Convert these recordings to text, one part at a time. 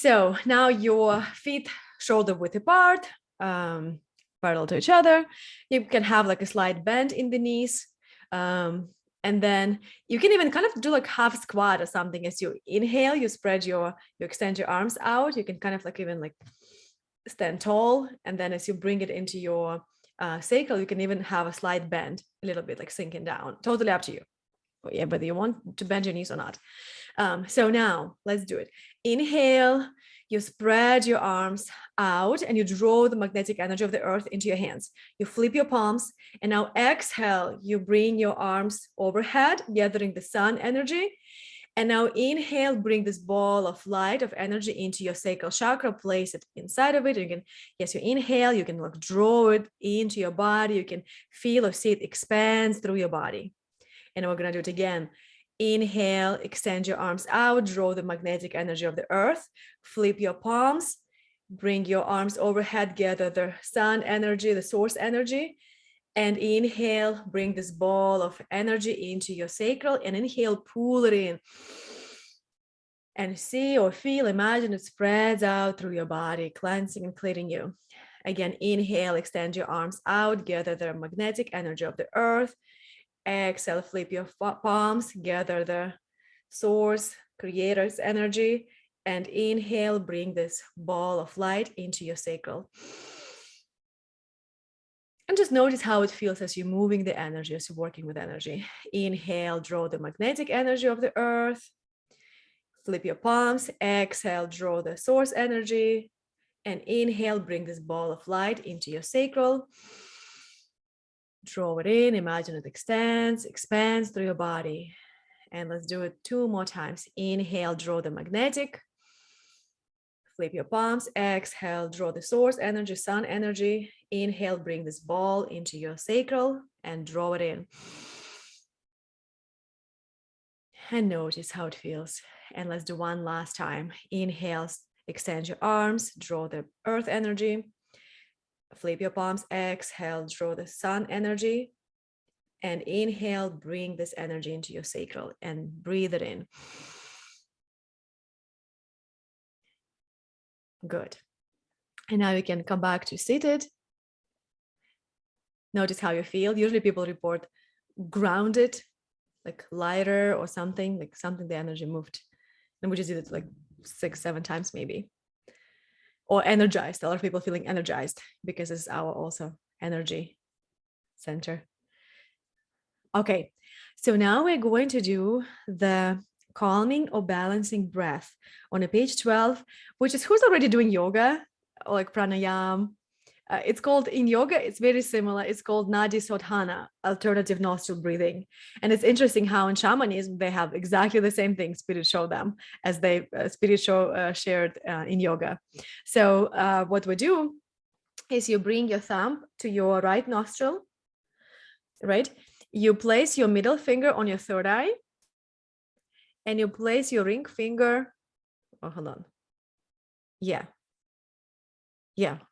So now your feet shoulder width apart, parallel to each other. You can have like a slight bend in the knees. And then you can even kind of do like half squat or something. As you inhale, you spread you extend your arms out. You can kind of like even like stand tall. And then as you bring it into your sacral, you can even have a slight bend, a little bit like sinking down. Totally up to you. Yeah, whether you want to bend your knees or not. So now let's do it. Inhale, you spread your arms out and you draw the magnetic energy of the earth into your hands. You flip your palms, and now exhale, you bring your arms overhead, gathering the sun energy. And now inhale, bring this ball of light of energy into your sacral chakra, place it inside of it. You can, yes, you inhale, you can like draw it into your body. You can feel or see it expands through your body. And we're gonna do it again. Inhale, extend your arms out, draw the magnetic energy of the earth, flip your palms, bring your arms overhead, gather the sun energy, the source energy, and inhale, bring this ball of energy into your sacral, and inhale, pull it in. And see or feel, imagine it spreads out through your body, cleansing and clearing you. Again, inhale, extend your arms out, gather the magnetic energy of the earth. Exhale, flip your palms, gather the source, creator's energy, and inhale, bring this ball of light into your sacral. And just notice how it feels as you're moving the energy, as you're working with energy. Inhale, draw the magnetic energy of the earth. Flip your palms. Exhale, draw the source energy. And inhale, bring this ball of light into your sacral. Draw it in, imagine it expands through your body. And let's do it 2 more times. Inhale, draw the magnetic. Flip your palms. Exhale, draw the source energy, sun energy. Inhale, bring this ball into your sacral and draw it in. And notice how it feels. And let's do one last time. Inhale, extend your arms, draw the earth energy. Flip your palms. Exhale, draw the sun energy. And inhale, bring this energy into your sacral and breathe it in. Good. And now you can come back to seated. Notice how you feel. Usually people report grounded, like lighter or something, like something the energy moved. And we just did it like 6-7 times maybe. Or energized. A lot of people feeling energized because it's our also energy center. Okay, so now we're going to do the calming or balancing breath on a page 12, which is who's already doing yoga or like pranayama. It's called in yoga, it's very similar. It's called Nadi Sodhana, alternative nostril breathing. And it's interesting how in shamanism, they have exactly the same thing Spirit showed them as they Spirit shared in yoga. So what we do is you bring your thumb to your right nostril, right? You place your middle finger on your third eye, and you place your ring finger, oh, hold on. Yeah,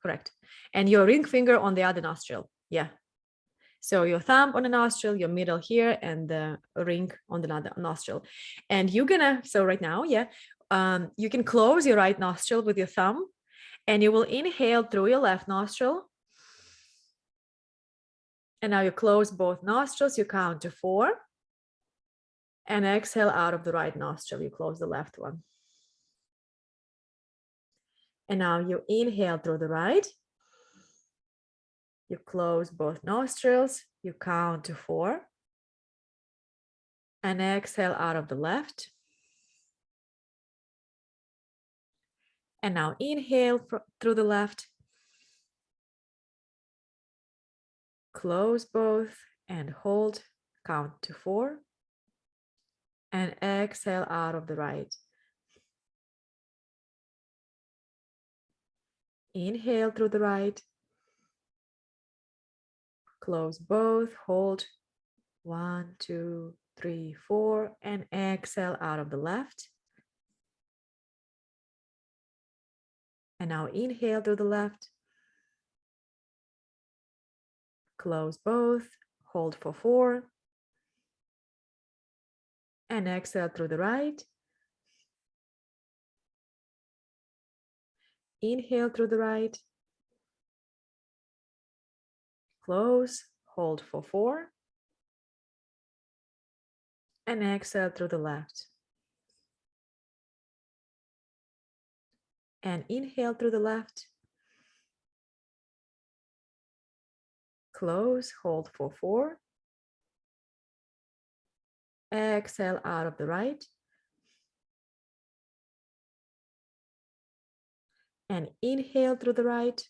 correct. And your ring finger on the other nostril. Yeah. So your thumb on the nostril, your middle here, and the ring on the other nostril. And you're gonna, so right now, you can close your right nostril with your thumb, and you will inhale through your left nostril. And now you close both nostrils, you count to 4. And exhale out of the right nostril, you close the left one. And now you inhale through the right. You close both nostrils, you count to 4. And exhale out of the left. And now inhale through the left. Close both and hold, count to 4. And exhale out of the right. Inhale through the right. Close both, hold 1, 2, 3, 4, and exhale out of the left. And now inhale through the left. Close both, hold for 4. And exhale through the right. Inhale through the right. Close, hold for 4. And exhale through the left. And inhale through the left. Close, hold for 4. Exhale out of the right. And inhale through the right.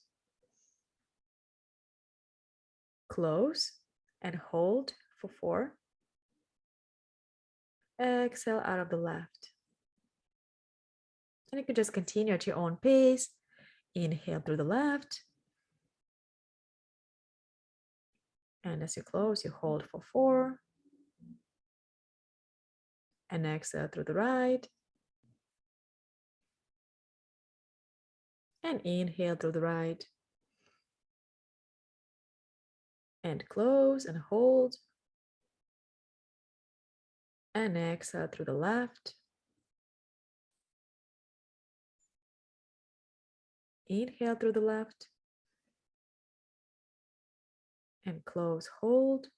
Close and hold for 4. Exhale out of the left. And you can just continue at your own pace. Inhale through the left. And as you close, you hold for 4. And exhale through the right. And inhale through the right. And close and hold. And exhale through the left. Inhale through the left. And close, hold.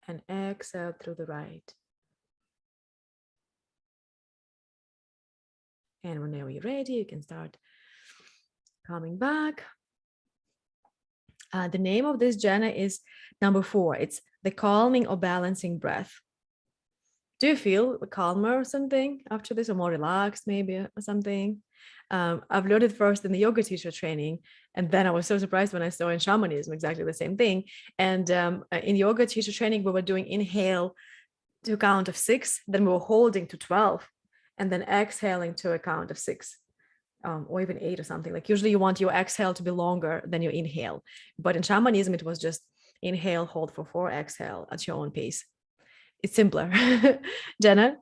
And exhale through the right. And whenever you're ready, you can start coming back. The name of this jhana is number 4. It's the calming or balancing breath. Do you feel calmer or something after this, or more relaxed maybe or something? I've learned it first in the yoga teacher training, and then I was so surprised when I saw in shamanism exactly the same thing. And in yoga teacher training, we were doing inhale to a count of 6, then we were holding to 12, and then exhaling to a count of 6. Or even 8 or something. Like usually you want your exhale to be longer than your inhale. But in shamanism, it was just inhale, hold for 4, exhale at your own pace. It's simpler. Jenna?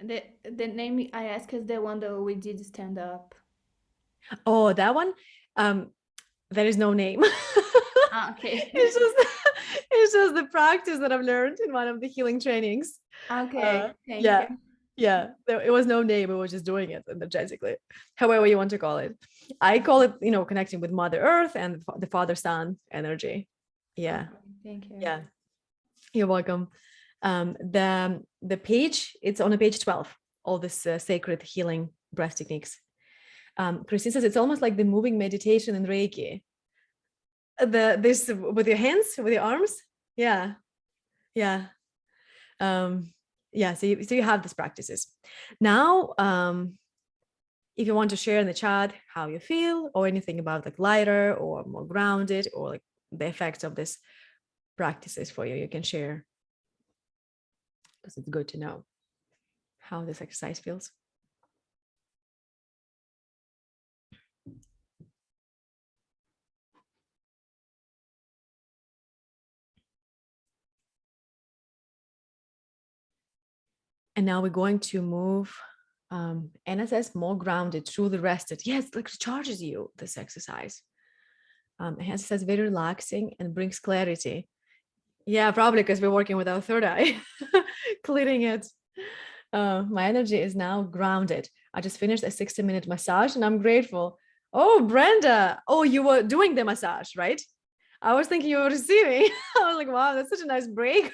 The name I asked is the one that we did stand up. Oh, that one? There is no name. Okay. It's just the practice that I've learned in one of the healing trainings. Okay, thank Yeah. you. Yeah, it was no name. It was just doing it energetically, however you want to call it. I call it, connecting with Mother Earth and the Father Son energy. Yeah, Okay, thank you. yeah, you're welcome. The page, it's on page 12. All this sacred healing breath techniques. Christine says it's almost like the moving meditation in Reiki. This with your hands, with your arms. Yeah, yeah. Yeah, so you have these practices. Now, if you want to share in the chat how you feel or anything about like lighter or more grounded or like the effects of this practices for you, you can share, because it's good to know how this exercise feels. And now we're going to move NSS more grounded, truly rested. Yes, like recharges you, this exercise. NSS very relaxing and brings clarity. Yeah, probably because we're working with our third eye, clearing it. My energy is now grounded. I just finished a 60-minute massage and I'm grateful. Oh, Brenda. Oh, you were doing the massage, right? I was thinking you were receiving. I was like, wow, that's such a nice break.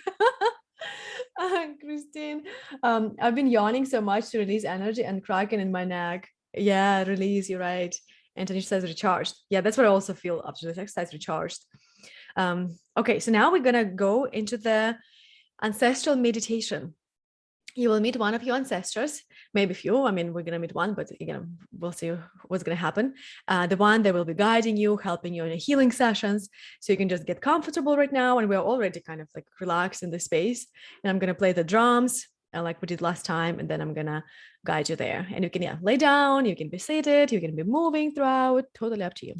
Christine, I've been yawning so much to release energy and cracking in my neck. Yeah, release, you're right. And Tanisha says recharged. Yeah, that's what I also feel after this exercise, recharged. Okay, so now we're gonna go into the ancestral meditation. You will meet one of your ancestors, maybe few. I mean, we're gonna meet one, but we'll see what's gonna happen. The one that will be guiding you, helping you in your healing sessions, so you can just get comfortable right now. And we're already kind of like relaxed in the space. And I'm gonna play the drums, like we did last time, and then I'm gonna guide you there. And you can lay down, you can be seated, you can be moving throughout. Totally up to you.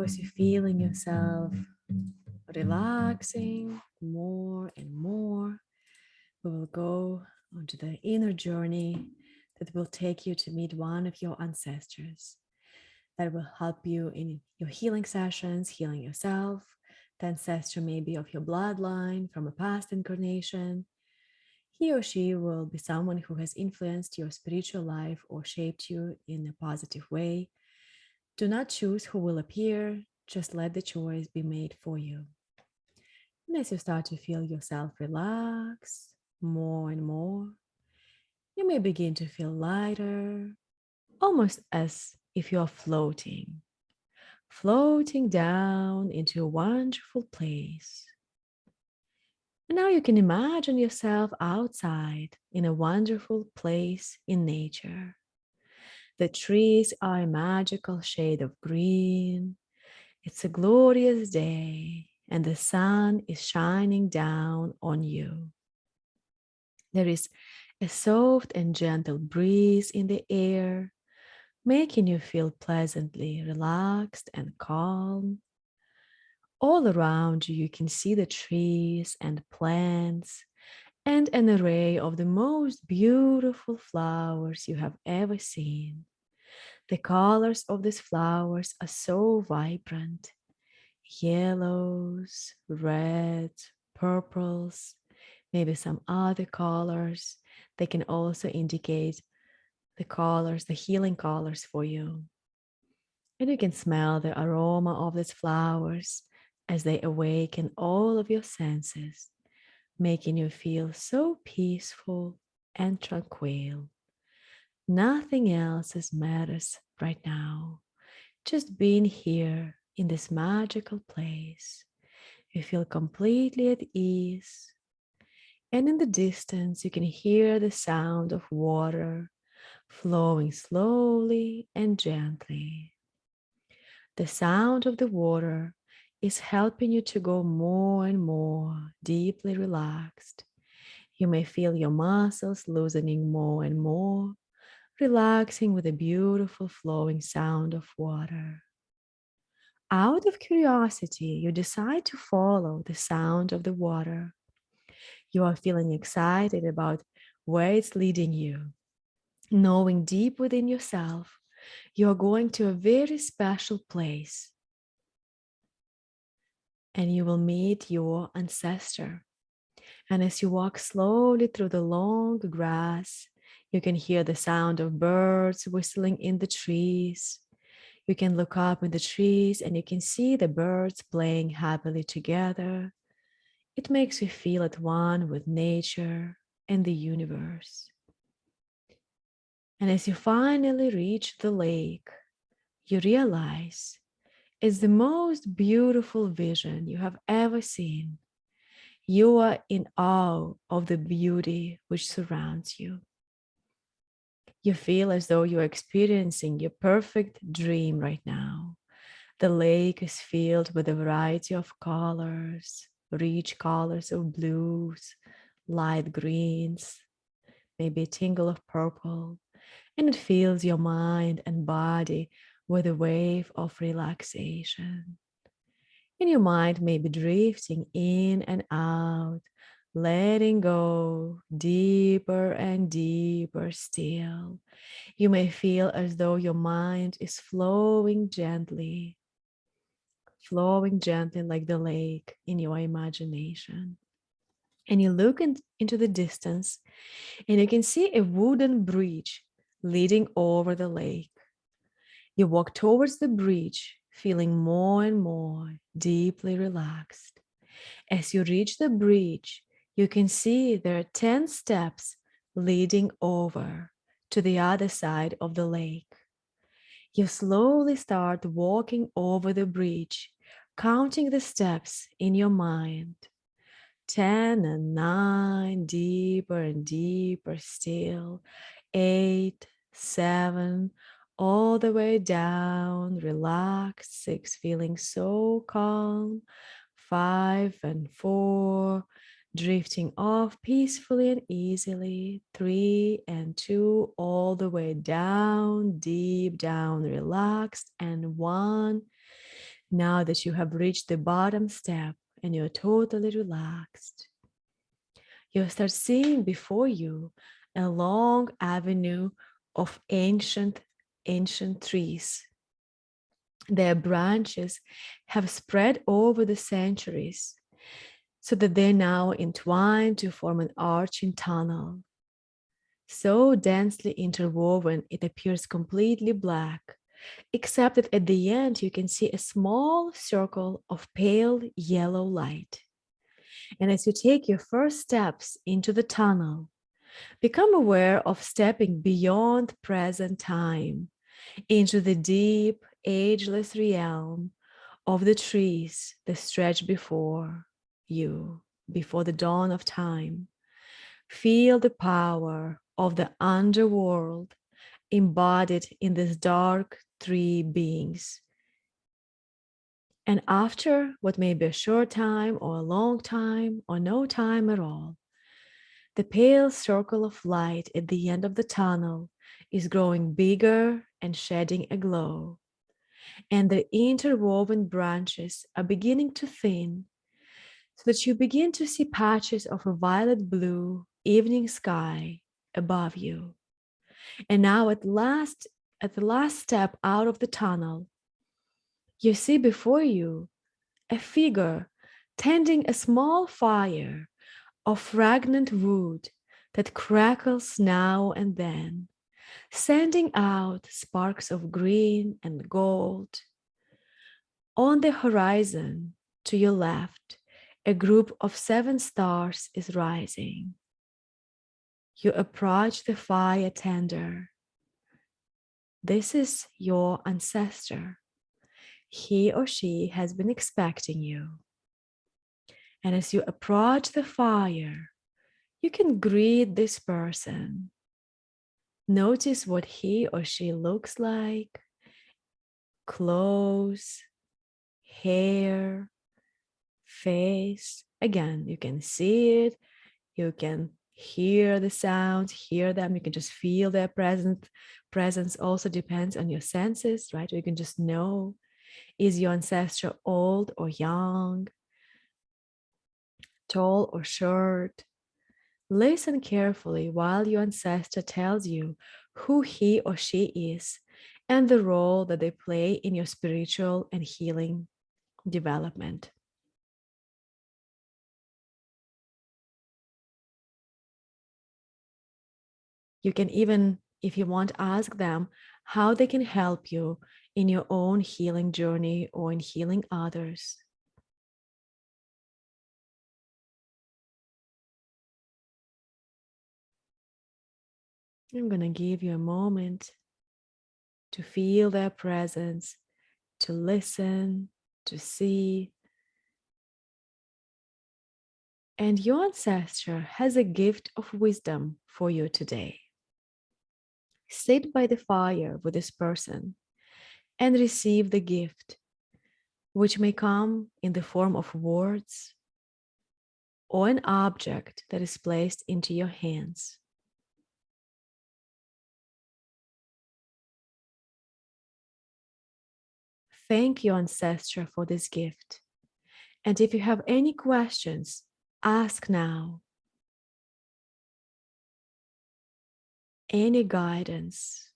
as you're feeling yourself relaxing more and more, we will go onto the inner journey that will take you to meet one of your ancestors that will help you in your healing sessions, healing yourself. The ancestor may be of your bloodline from a past incarnation. He or she will be someone who has influenced your spiritual life or shaped you in a positive way. Do not choose who will appear, just let the choice be made for you. And as you start to feel yourself relax more and more, you may begin to feel lighter, almost as if you are floating down into a wonderful place. And now you can imagine yourself outside in a wonderful place in nature. The trees are a magical shade of green. It's a glorious day, and the sun is shining down on you. There is a soft and gentle breeze in the air, making you feel pleasantly relaxed and calm. All around you, you can see the trees and plants and an array of the most beautiful flowers you have ever seen. The colors of these flowers are so vibrant: yellows, reds, purples, maybe some other colors. They can also indicate the colors, the healing colors for you. And you can smell the aroma of these flowers as they awaken all of your senses, making you feel so peaceful and tranquil. Nothing else matters right now. Just being here in this magical place. You feel completely at ease. And in the distance, you can hear the sound of water flowing slowly and gently. The sound of the water is helping you to go more and more deeply relaxed. You may feel your muscles loosening more and more, relaxing with the beautiful flowing sound of water. Out of curiosity, you decide to follow the sound of the water. You are feeling excited about where it's leading you. Knowing deep within yourself, you are going to a very special place and you will meet your ancestor. And as you walk slowly through the long grass, you can hear the sound of birds whistling in the trees. You can look up in the trees and you can see the birds playing happily together. It makes you feel at one with nature and the universe. And as you finally reach the lake, you realize it's the most beautiful vision you have ever seen. You are in awe of the beauty which surrounds you. You feel as though you're experiencing your perfect dream right now. The lake is filled with a variety of colors, rich colors of blues, light greens, maybe a tingle of purple, and it fills your mind and body with a wave of relaxation. And your mind may be drifting in and out, letting go deeper and deeper still. You may feel as though your mind is flowing gently like the lake in your imagination. And you look into the distance and you can see a wooden bridge leading over the lake. You walk towards the bridge, feeling more and more deeply relaxed. As you reach the bridge, you can see there are 10 steps leading over to the other side of the lake. You slowly start walking over the bridge, counting the steps in your mind. 10 and 9, deeper and deeper still. 8, 7, all the way down, relaxed. 6, feeling so calm. 5 and 4, drifting off peacefully and easily. 3 and 2, all the way down, deep down, relaxed. And 1, Now that you have reached the bottom step and you're totally relaxed, you'll start seeing before you a long avenue of ancient trees. Their branches have spread over the centuries so that they're now entwined to form an arching tunnel. So densely interwoven, it appears completely black, except that at the end you can see a small circle of pale yellow light. And as you take your first steps into the tunnel, become aware of stepping beyond present time into the deep, ageless realm of the trees that stretch before you, before the dawn of time. Feel the power of the underworld embodied in these dark tree beings. And after what may be a short time or a long time or no time at all, the pale circle of light at the end of the tunnel is growing bigger and shedding a glow. And the interwoven branches are beginning to thin so that you begin to see patches of a violet blue evening sky above you. And now at the last step out of the tunnel, you see before you a figure tending a small fire of fragrant wood that crackles now and then, sending out sparks of green and gold. On the horizon, to your left, a group of 7 stars is rising. You approach the fire tender. This is your ancestor. He or she has been expecting you. And as you approach the fire, you can greet this person. Notice what he or she looks like, clothes, hair, face. Again, you can see it, you can hear the sounds, hear them, you can just feel their presence. Presence also depends on your senses, right? You can just know, is your ancestor old or young, tall or short? Listen carefully while your ancestor tells you who he or she is and the role that they play in your spiritual and healing development. You can even, if you want, ask them how they can help you in your own healing journey or in healing others. I'm going to give you a moment to feel their presence, to listen, to see. And your ancestor has a gift of wisdom for you today. Sit by the fire with this person and receive the gift, which may come in the form of words or an object that is placed into your hands. Thank your ancestor for this gift. And if you have any questions, ask now. Any guidance.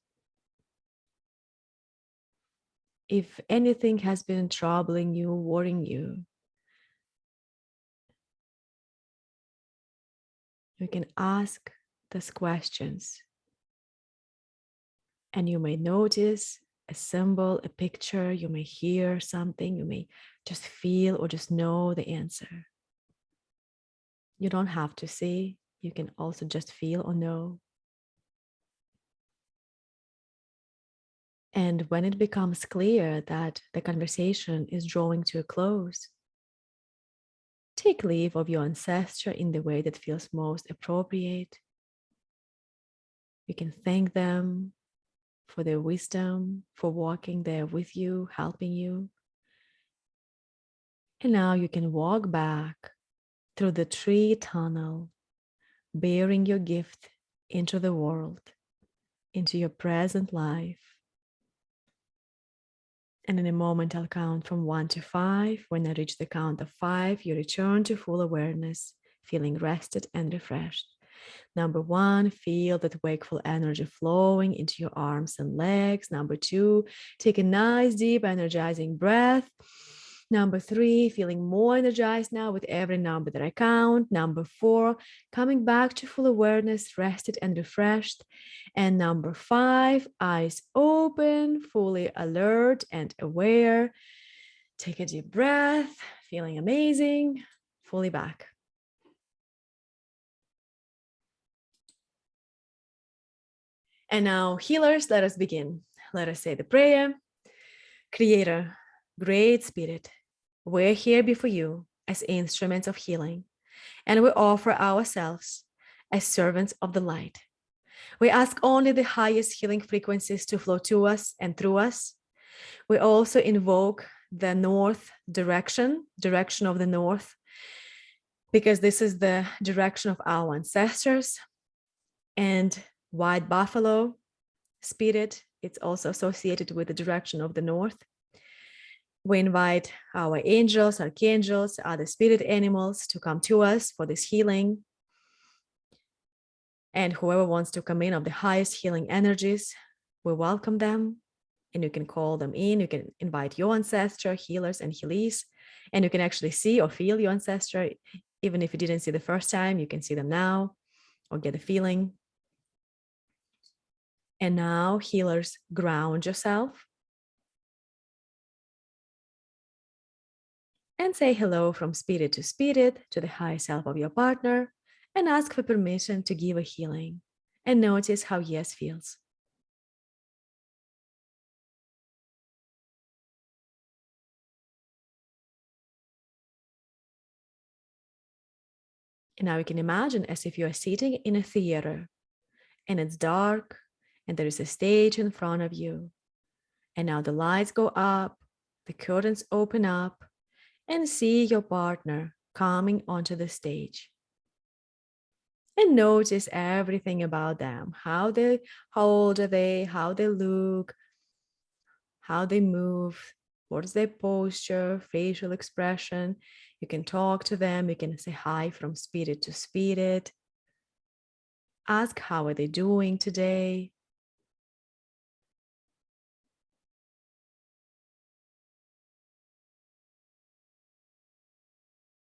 If anything has been troubling you, worrying you, you can ask those questions. And you may notice a symbol, a picture, you may hear something, you may just feel or just know the answer. You don't have to see, you can also just feel or know. And when it becomes clear that the conversation is drawing to a close, take leave of your ancestor in the way that feels most appropriate. You can thank them for their wisdom, for walking there with you, helping you. And now you can walk back through the tree tunnel, bearing your gift into the world, into your present life. And in a moment, I'll count from 1 to 5. When I reach the count of 5, you return to full awareness, feeling rested and refreshed. Number 1, feel that wakeful energy flowing into your arms and legs. Number 2, take a nice, deep, energizing breath. Number 3, feeling more energized now with every number that I count. Number 4, coming back to full awareness, rested and refreshed. And number 5, eyes open, fully alert and aware. Take a deep breath, feeling amazing, fully back. And now, healers, let us begin. Let us say the prayer. Creator, Great Spirit, we're here before you as instruments of healing, and we offer ourselves as servants of the light. We ask only the highest healing frequencies to flow to us and through us. We also invoke the north direction of the north, because this is the direction of our ancestors. And white buffalo spirit, it's also associated with the direction of the north. We invite our angels, archangels, other spirit animals to come to us for this healing. And whoever wants to come in of the highest healing energies, we welcome them. And you can call them in. You can invite your ancestor, healers and healies. And you can actually see or feel your ancestor. Even if you didn't see the first time, you can see them now or get a feeling. And now, healers, ground yourself and say hello from spirit to the higher self of your partner, and ask for permission to give a healing, and notice how yes feels. And now you can imagine as if you are sitting in a theater and it's dark and there is a stage in front of you. And now the lights go up, the curtains open up, and see your partner coming onto the stage. And notice everything about them, how old are they, how they look, how they move, what is their posture, facial expression. You can talk to them, you can say hi from spirit to spirit. Ask how are they doing today.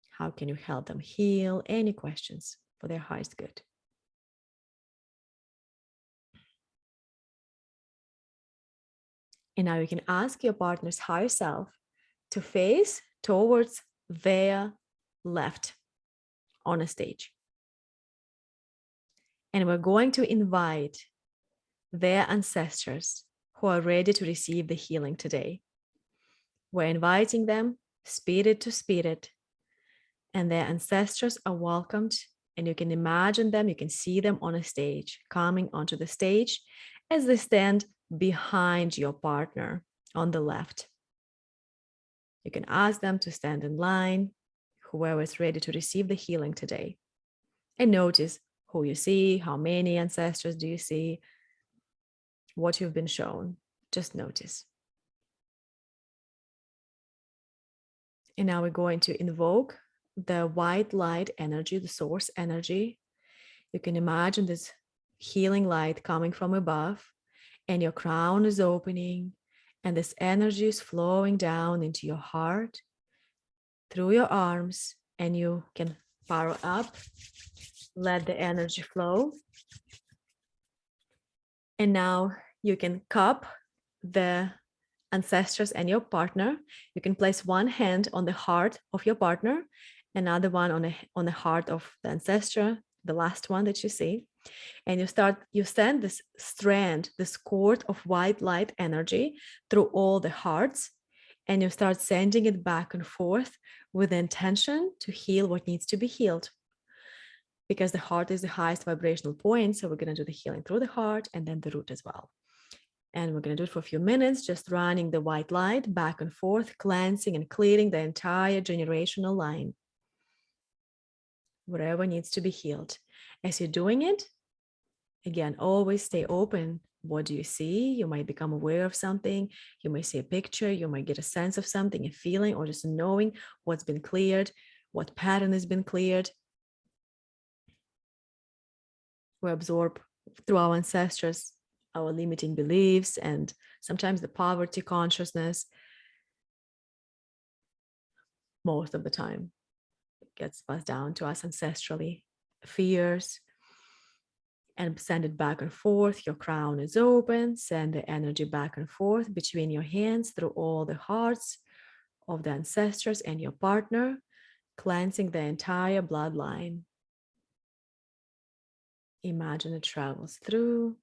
How can you help them heal? Any questions for their highest good. And now you can ask your partner's higher self to face towards their left on a stage. And we're going to invite their ancestors who are ready to receive the healing today. We're inviting them spirit to spirit, and their ancestors are welcomed. And you can imagine them, you can see them on a stage, coming onto the stage as they stand behind your partner on the left. You can ask them to stand in line, whoever is ready to receive the healing today. And notice who you see, how many ancestors do you see, what you've been shown. Just notice. And now we're going to invoke the white light energy, the source energy. You can imagine this healing light coming from above, and your crown is opening, and this energy is flowing down into your heart, through your arms, and you can power up, let the energy flow. And now you can cup the ancestors and your partner. You can place one hand on the heart of your partner, another one on the heart of the ancestor, the last one that you see. And you send this strand, this cord of white light energy through all the hearts, and you start sending it back and forth with the intention to heal what needs to be healed. Because the heart is the highest vibrational point, so we're going to do the healing through the heart and then the root as well. And we're going to do it for a few minutes, just running the white light back and forth, cleansing and clearing the entire generational line, whatever needs to be healed. As you're doing it, again, always stay open What do you see? You might become aware of something. You may see a picture. You might get a sense of something, a feeling, or just knowing what's been cleared, what pattern has been cleared. We absorb through our ancestors our limiting beliefs and sometimes the poverty consciousness. Most of the time, it gets passed down to us ancestrally. Fears, and send it back and forth. Your crown is open. Send the energy back and forth between your hands through all the hearts of the ancestors and your partner, cleansing the entire bloodline. Imagine it travels through.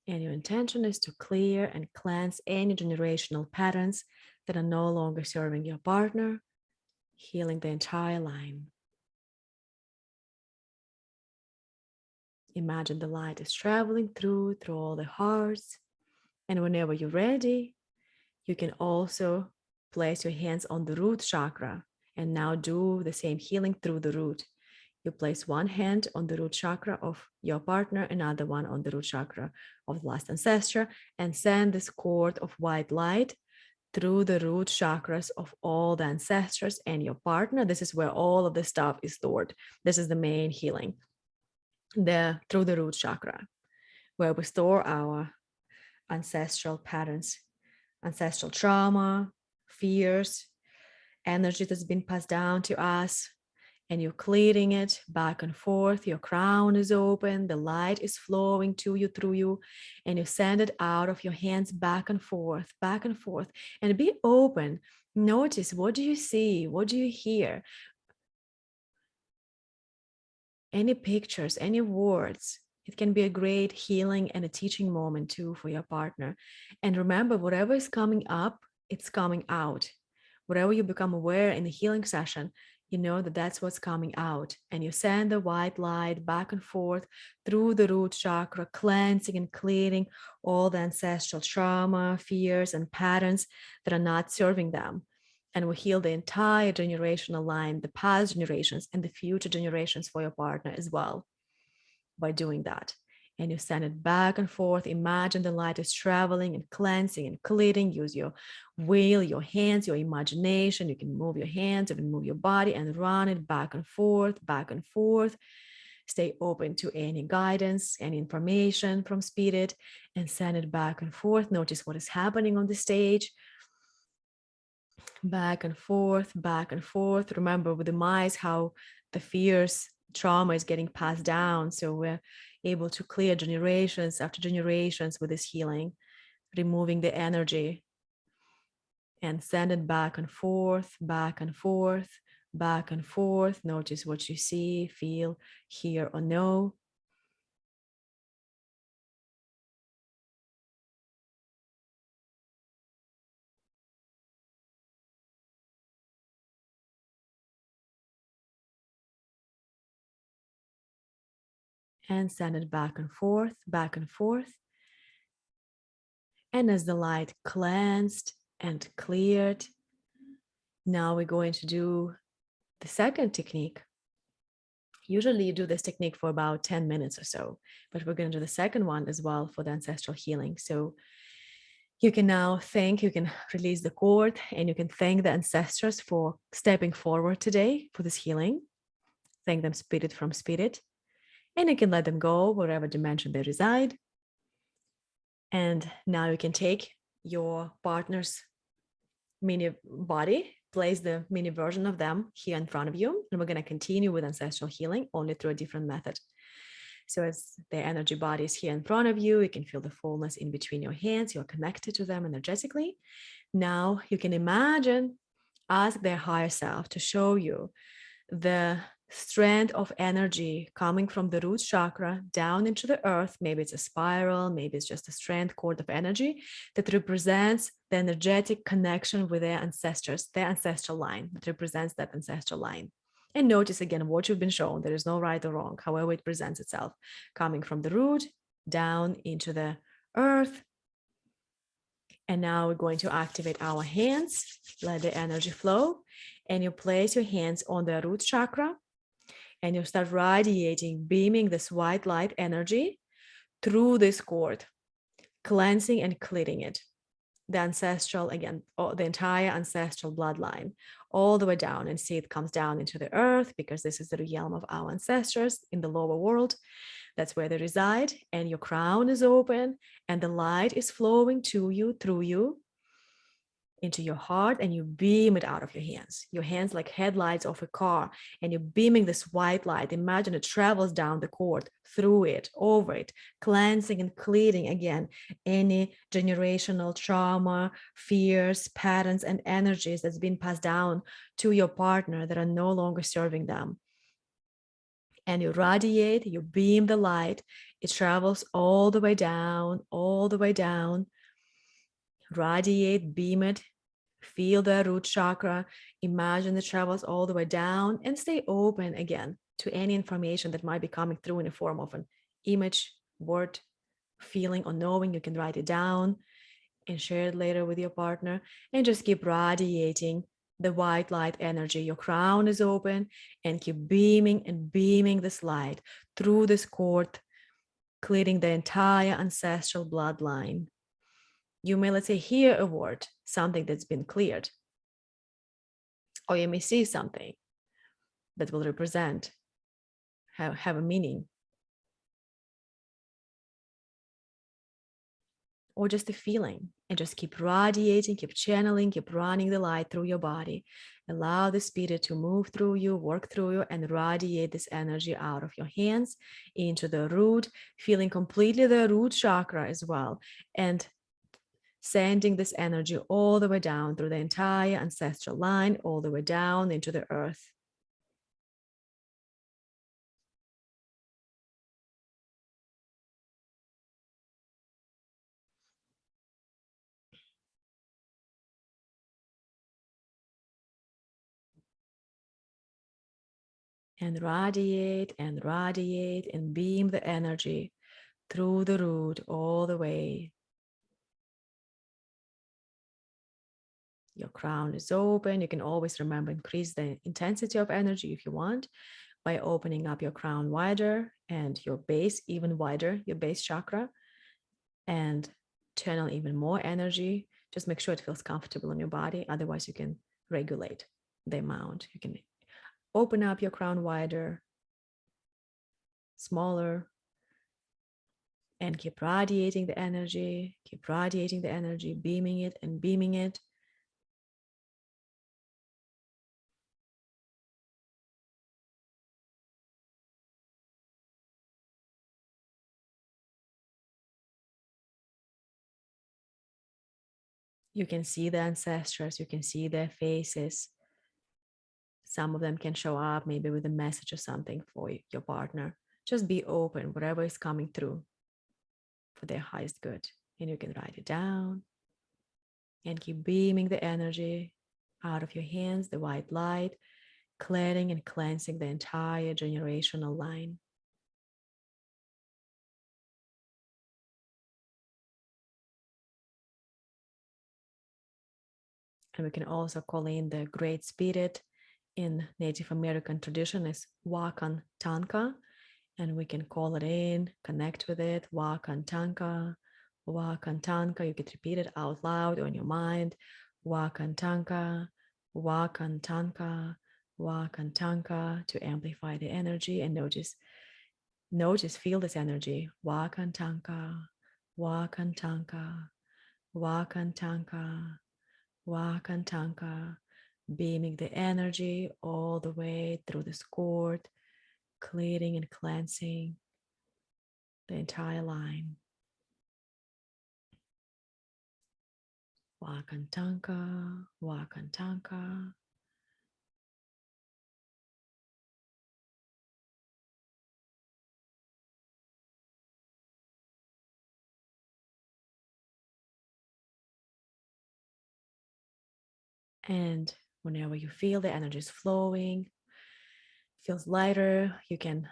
And your intention is to clear and cleanse any generational patterns that are no longer serving your partner, healing the entire line. Imagine the light is traveling through all the hearts. And whenever you're ready, you can also place your hands on the root chakra and now do the same healing through the root. You place one hand on the root chakra of your partner, another one on the root chakra of the last ancestor, and send this cord of white light through the root chakras of all the ancestors and your partner. This is where all of the stuff is stored. This is the main healing, through the root chakra, where we store our ancestral patterns, ancestral trauma, fears, energy that's been passed down to us, and you're clearing it back and forth. Your crown is open, the light is flowing to you, through you, and you send it out of your hands back and forth, and be open. Notice, what do you see? What do you hear? Any pictures, any words. It can be a great healing and a teaching moment too for your partner. And remember, whatever is coming up, it's coming out. Whatever you become aware in the healing session, you know that that's what's coming out. And you send the white light back and forth through the root chakra, cleansing and clearing all the ancestral trauma, fears, and patterns that are not serving them. And we heal the entire generational line, the past generations and the future generations for your partner as well by doing that. And you send it back and forth. Imagine the light is traveling and cleansing and clearing. Use your will, your hands, your imagination. You can move your hands, you can move your body and run it back and forth, back and forth. Stay open to any guidance, any information from spirit, and send it back and forth. Notice what is happening on the stage. Back and forth, back and forth. Remember with the mice, how the fears, trauma is getting passed down. So we're able to clear generations after generations with this healing, removing the energy and send it back and forth, back and forth, back and forth. Notice what you see, feel, hear, or know. And send it back and forth, back and forth. And as the light cleansed and cleared, now we're going to do the second technique. Usually you do this technique for about 10 minutes or so, but we're going to do the second one as well for the ancestral healing. So you can now thank, you can release the cord, and you can thank the ancestors for stepping forward today for this healing. Thank them spirit from spirit. And you can let them go wherever dimension they reside. And now you can take your partner's mini body, place the mini version of them here in front of you. And we're going to continue with ancestral healing, only through a different method. So as the energy body is here in front of you, you can feel the fullness in between your hands. You're connected to them energetically. Now you can imagine, ask their higher self to show you the strand of energy coming from the root chakra down into the earth. Maybe it's a spiral, maybe it's just a strand cord of energy that represents the energetic connection with their ancestors, their ancestral line, that represents that ancestral line. And notice again what you've been shown. There is no right or wrong, however it presents itself, coming from the root down into the earth. And now we're going to activate our hands, let the energy flow, and you place your hands on the root chakra. And you start radiating, beaming this white light energy through this cord, cleansing and clearing it. The ancestral, again, the entire ancestral bloodline, all the way down. And see, it comes down into the earth, because this is the realm of our ancestors in the lower world. That's where they reside. And your crown is open, and the light is flowing to you, through you, into your heart, and you beam it out of your hands like headlights of a car, and you're beaming this white light. Imagine it travels down the cord, through it, over it, cleansing and clearing again any generational trauma, fears, patterns, and energies that's been passed down to your partner that are no longer serving them. And you radiate, you beam the light, it travels all the way down, radiate, beam it, feel the root chakra, imagine it travels all the way down, and stay open again to any information that might be coming through in the form of an image, word, feeling, or knowing. You can write it down and share it later with your partner, and just keep radiating the white light energy. Your crown is open, and keep beaming and beaming this light through this cord, clearing the entire ancestral bloodline. You may, let's say, hear a word, something that's been cleared, or you may see something that will represent, have a meaning, or just a feeling. And just keep radiating, keep channeling, keep running the light through your body. Allow the spirit to move through you, work through you, and radiate this energy out of your hands into the root, feeling completely the root chakra as well, and sending this energy all the way down through the entire ancestral line, all the way down into the earth. And radiate and beam the energy through the root all the way. Your crown is open. You can always remember, increase the intensity of energy if you want by opening up your crown wider and your base even wider, your base chakra, and channel even more energy. Just make sure it feels comfortable in your body. Otherwise, you can regulate the amount. You can open up your crown wider, smaller, and keep radiating the energy, beaming it and beaming it. You can see the ancestors, you can see their faces. Some of them can show up maybe with a message or something for your partner. Just be open, whatever is coming through, for their highest good. And you can write it down and keep beaming the energy out of your hands, the white light, clearing and cleansing the entire generational line. And we can also call in the great spirit in Native American tradition is Wakan Tanka. And we can call it in, connect with it, Wakan Tanka, Wakan Tanka. You could repeat it out loud or in your mind. Wakan Tanka, Wakan Tanka, Wakan Tanka, to amplify the energy. And notice, feel this energy. Wakan Tanka, Wakan Tanka, Wakan Tanka, Wakan Tanka, beaming the energy all the way through this cord, clearing and cleansing the entire line. Wakan Tanka, Wakan Tanka. And whenever you feel the energy is flowing, feels lighter, you can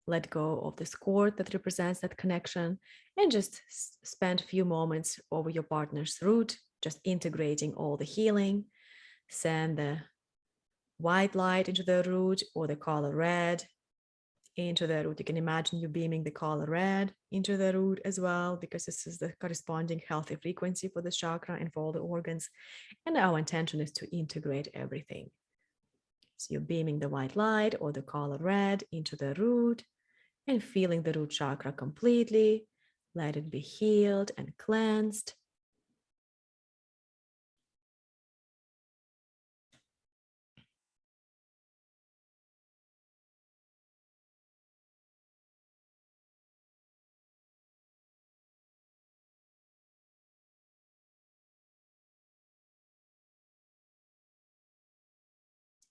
let go of this cord that represents that connection and just spend a few moments over your partner's root, just integrating all the healing. Send the white light into the root or the color red into the root. You can imagine you beaming the color red into the root as well, because this is the corresponding healthy frequency for the chakra and for all the organs. And our intention is to integrate everything. So you're beaming the white light or the color red into the root and feeling the root chakra completely. Let it be healed and cleansed.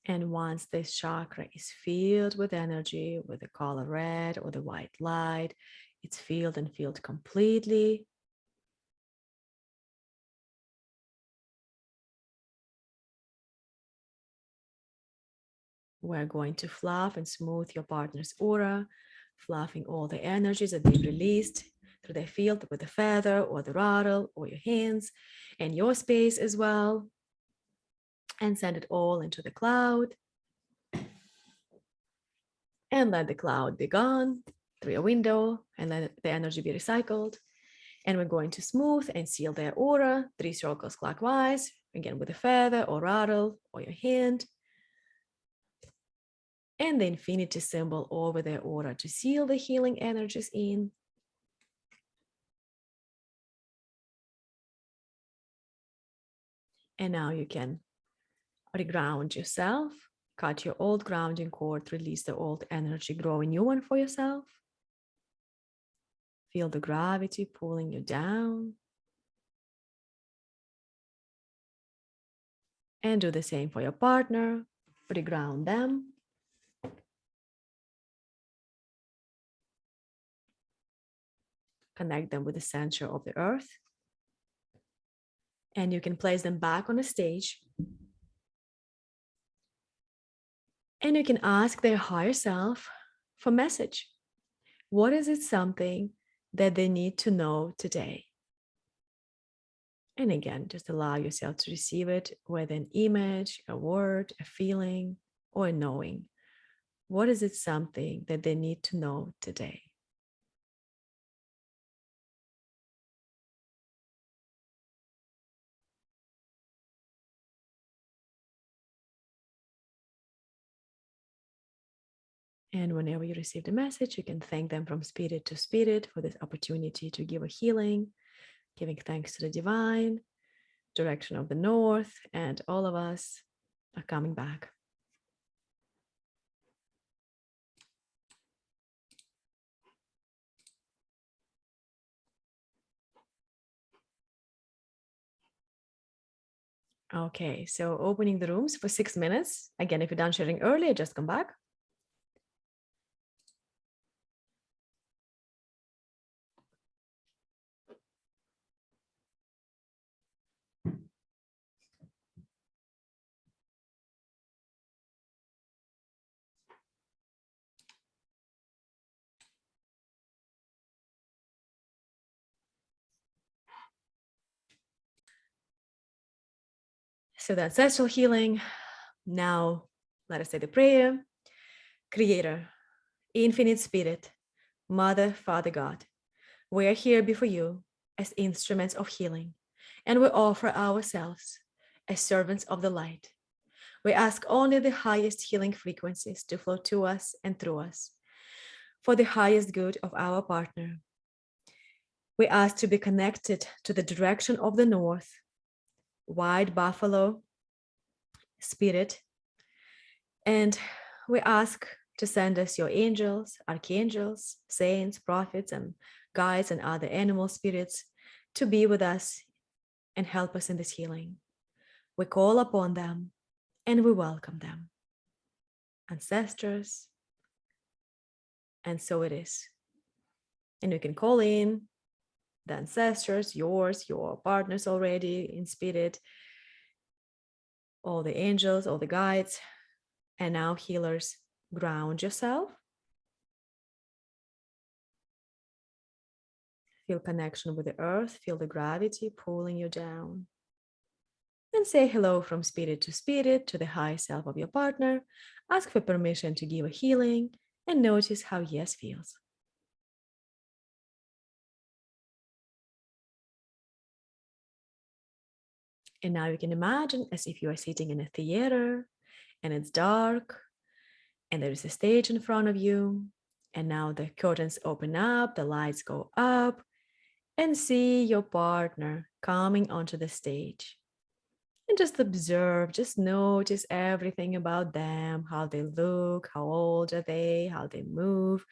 And once this chakra is filled with energy, with the color red or the white light, it's filled and filled completely. We're going to fluff and smooth your partner's aura, fluffing all the energies that they've released through their field with the feather or the rattle or your hands and your space as well. And send it all into the cloud. And let the cloud be gone through your window and let the energy be recycled. And we're going to smooth and seal their aura, 3 circles clockwise, again with a feather or rattle or your hand. And the infinity symbol over their aura to seal the healing energies in. And now you can reground yourself, cut your old grounding cord, release the old energy, grow a new one for yourself. Feel the gravity pulling you down. And do the same for your partner. Reground them. Connect them with the center of the earth. And you can place them back on the stage. And you can ask their higher self for message. What is it something that they need to know today? And again, just allow yourself to receive it with an image, a word, a feeling, or a knowing. What is it something that they need to know today? And whenever you receive the message, you can thank them from spirit to spirit for this opportunity to give a healing, giving thanks to the divine, direction of the north, and all of us are coming back. Okay, so opening the rooms for 6 minutes. Again, if you're done sharing earlier, just come back. So the ancestral healing. Now, let us say the prayer. Creator, infinite spirit, Mother, Father God, we are here before you as instruments of healing, and we offer ourselves as servants of the light. We ask only the highest healing frequencies to flow to us and through us for the highest good of our partner. We ask to be connected to the direction of the north, white buffalo spirit, and we ask to send us your angels, archangels, saints, prophets, and guides and other animal spirits to be with us and help us in this healing. We call upon them and we welcome them. Ancestors, and so it is. And you can call in the ancestors, yours, your partners already in spirit, all the angels, all the guides, and now healers, ground yourself. Feel connection with the earth, feel the gravity pulling you down. And say hello from spirit to the high self of your partner. Ask for permission to give a healing and notice how yes feels. And now you can imagine as if you are sitting in a theater and it's dark and there is a stage in front of you. And now the curtains open up, the lights go up, and see your partner coming onto the stage. And just observe, just notice everything about them, how they look, how old are they, how they move,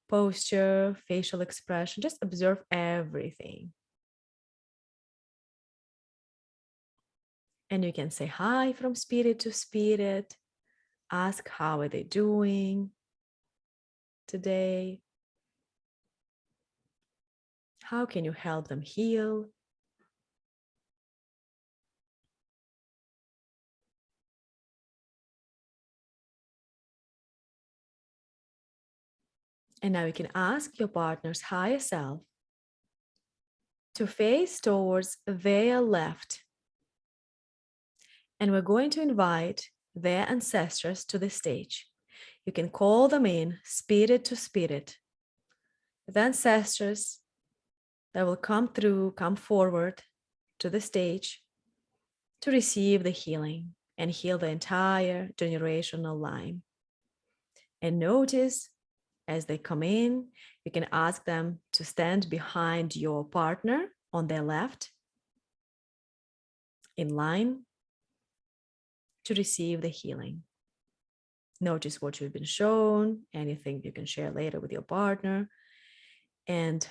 posture, facial expression. Just observe everything. And you can say hi from spirit to spirit. Ask how are they doing today? How can you help them heal? And now you can ask your partner's higher self to face towards their left. And we're going to invite their ancestors to the stage. You can call them in spirit to spirit. The ancestors that will come forward to the stage to receive the healing and heal the entire generational line. And notice as they come in, you can ask them to stand behind your partner on their left in line to receive the healing. Notice what you've been shown, anything you can share later with your partner. And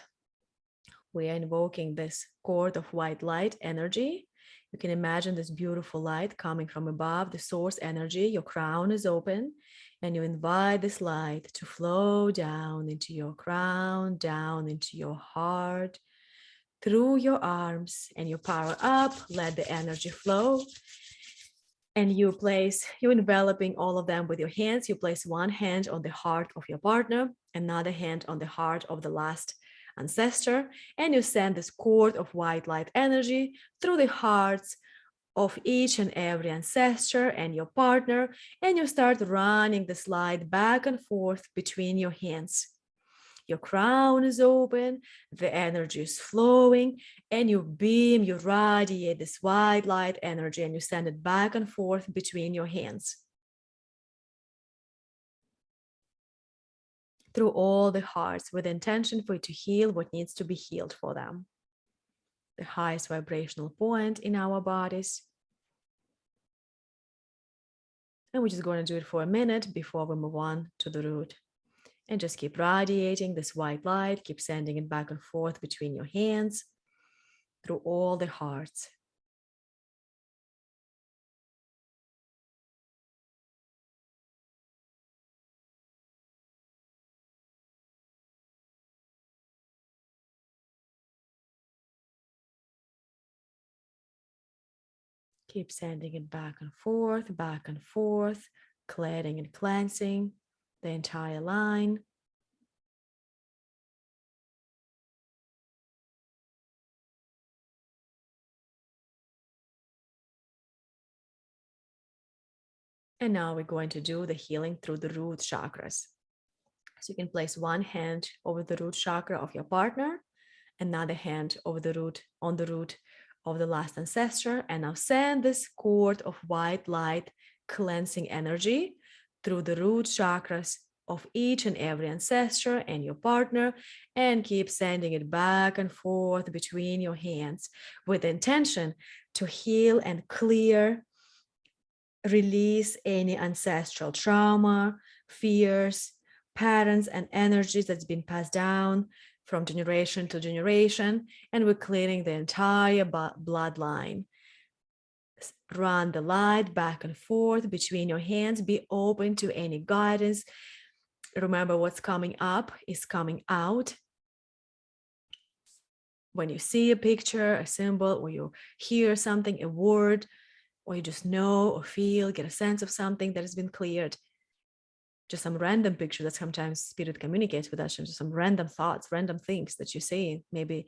we are invoking this cord of white light energy. You can imagine this beautiful light coming from above, the source energy. Your crown is open, and you invite this light to flow down into your crown, down into your heart, through your arms, and you power up. Let the energy flow. And you're enveloping all of them with your hands. You place one hand on the heart of your partner, another hand on the heart of the last ancestor, and you send this cord of white light energy through the hearts of each and every ancestor and your partner, and you start running this light back and forth between your hands. Your crown is open, the energy is flowing, and you radiate this white light energy, and you send it back and forth between your hands. Through all the hearts with intention for it to heal what needs to be healed for them. The highest vibrational point in our bodies. And we're just going to do it for a minute before we move on to the root. And just keep radiating this white light, keep sending it back and forth between your hands, through all the hearts. Keep sending it back and forth, clearing and cleansing the entire line. And now we're going to do the healing through the root chakras. So you can place one hand over the root chakra of your partner, another hand over the root of the last ancestor, and now send this cord of white light cleansing energy through the root chakras of each and every ancestor and your partner, and keep sending it back and forth between your hands with the intention to heal and clear, release any ancestral trauma, fears, patterns, and energies that's been passed down from generation to generation, and we're clearing the entire bloodline. Run the light back and forth between your hands. Be open to any guidance. Remember, what's coming up is coming out. When you see a picture, a symbol, or you hear something, a word, or you just know or feel, get a sense of something that has been cleared, just some random picture that sometimes spirit communicates with us, just some random thoughts, random things that you see. Maybe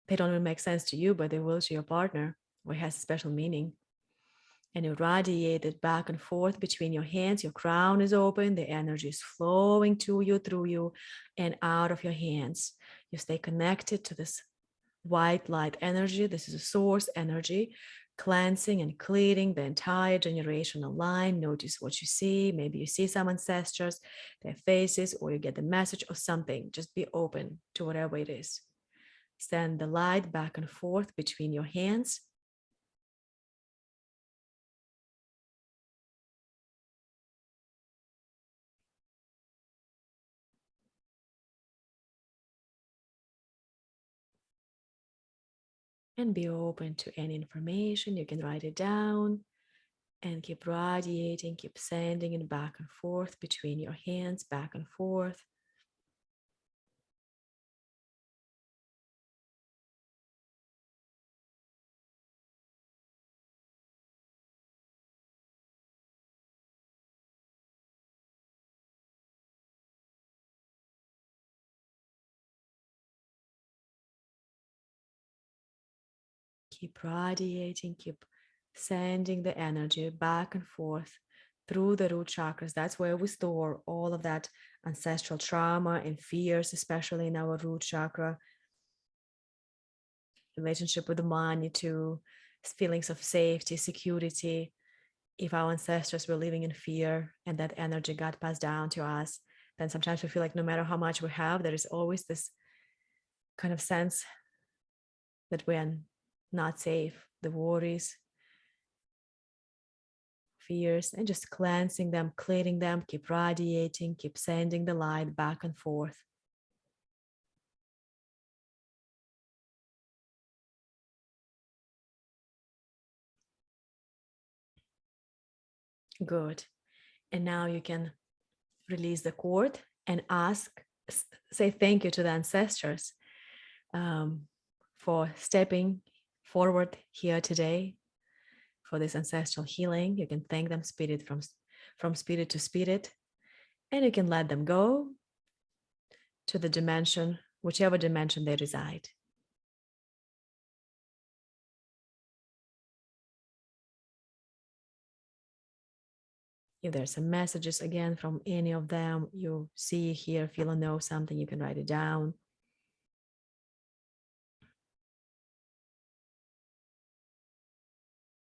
they don't even make sense to you, but they will to your partner. or it has a special meaning. And you radiate it back and forth between your hands. Your crown is open. The energy is flowing to you, through you, and out of your hands. You stay connected to this white light energy. This is a source energy, cleansing and clearing the entire generational line. Notice what you see. Maybe you see some ancestors, their faces, or you get the message or something. Just be open to whatever it is. Send the light back and forth between your hands. And be open to any information. You can write it down and keep radiating, keep sending it back and forth between your hands, back and forth. Keep radiating, keep sending the energy back and forth through the root chakras. That's where we store all of that ancestral trauma and fears, especially in our root chakra. Relationship with the money, to feelings of safety, security. If our ancestors were living in fear and that energy got passed down to us, then sometimes we feel like no matter how much we have, there is always this kind of sense that we're not safe. The worries, fears, and just cleansing them, clearing them, keep radiating, keep sending the light back and forth. Good. And now you can release the cord and say thank you to the ancestors for stepping forward here today for this ancestral healing. You can thank them from spirit to spirit, and you can let them go to the dimension, whichever dimension they reside. If there's some messages again from any of them you see, hear, feel, or know something, you can write it down.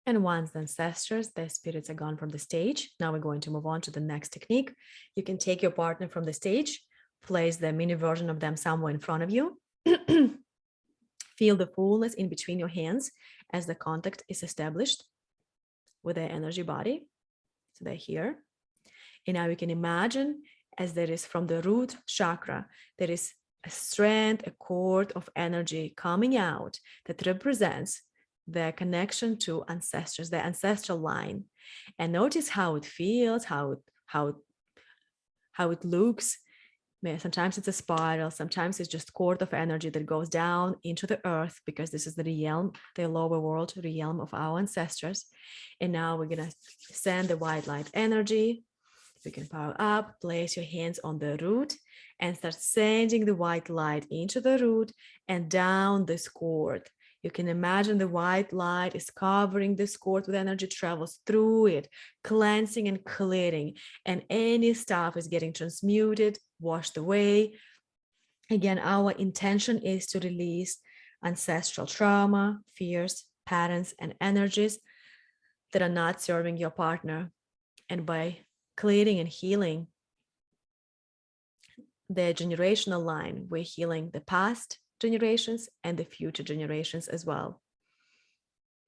And once the ancestors, the spirits are gone from the stage, now we're going to move on to the next technique. You can take your partner from the stage, place the mini version of them somewhere in front of you. Feel the fullness in between your hands as the contact is established with their energy body. So they're here. And now you can imagine, as there is from the root chakra, there is a strand, a cord of energy coming out that represents the connection to ancestors, the ancestral line. And notice how it feels, how it looks. Sometimes it's a spiral, sometimes it's just cord of energy that goes down into the earth, because this is the realm, the lower world realm of our ancestors. And now we're gonna send the white light energy. You can power up, place your hands on the root and start sending the white light into the root and down this cord. You can imagine the white light is covering this cord with energy, travels through it, cleansing and clearing, and any stuff is getting transmuted, washed away. Again, our intention is to release ancestral trauma, fears, patterns, and energies that are not serving your partner. And by clearing and healing the generational line, we're healing the past generations and the future generations as well.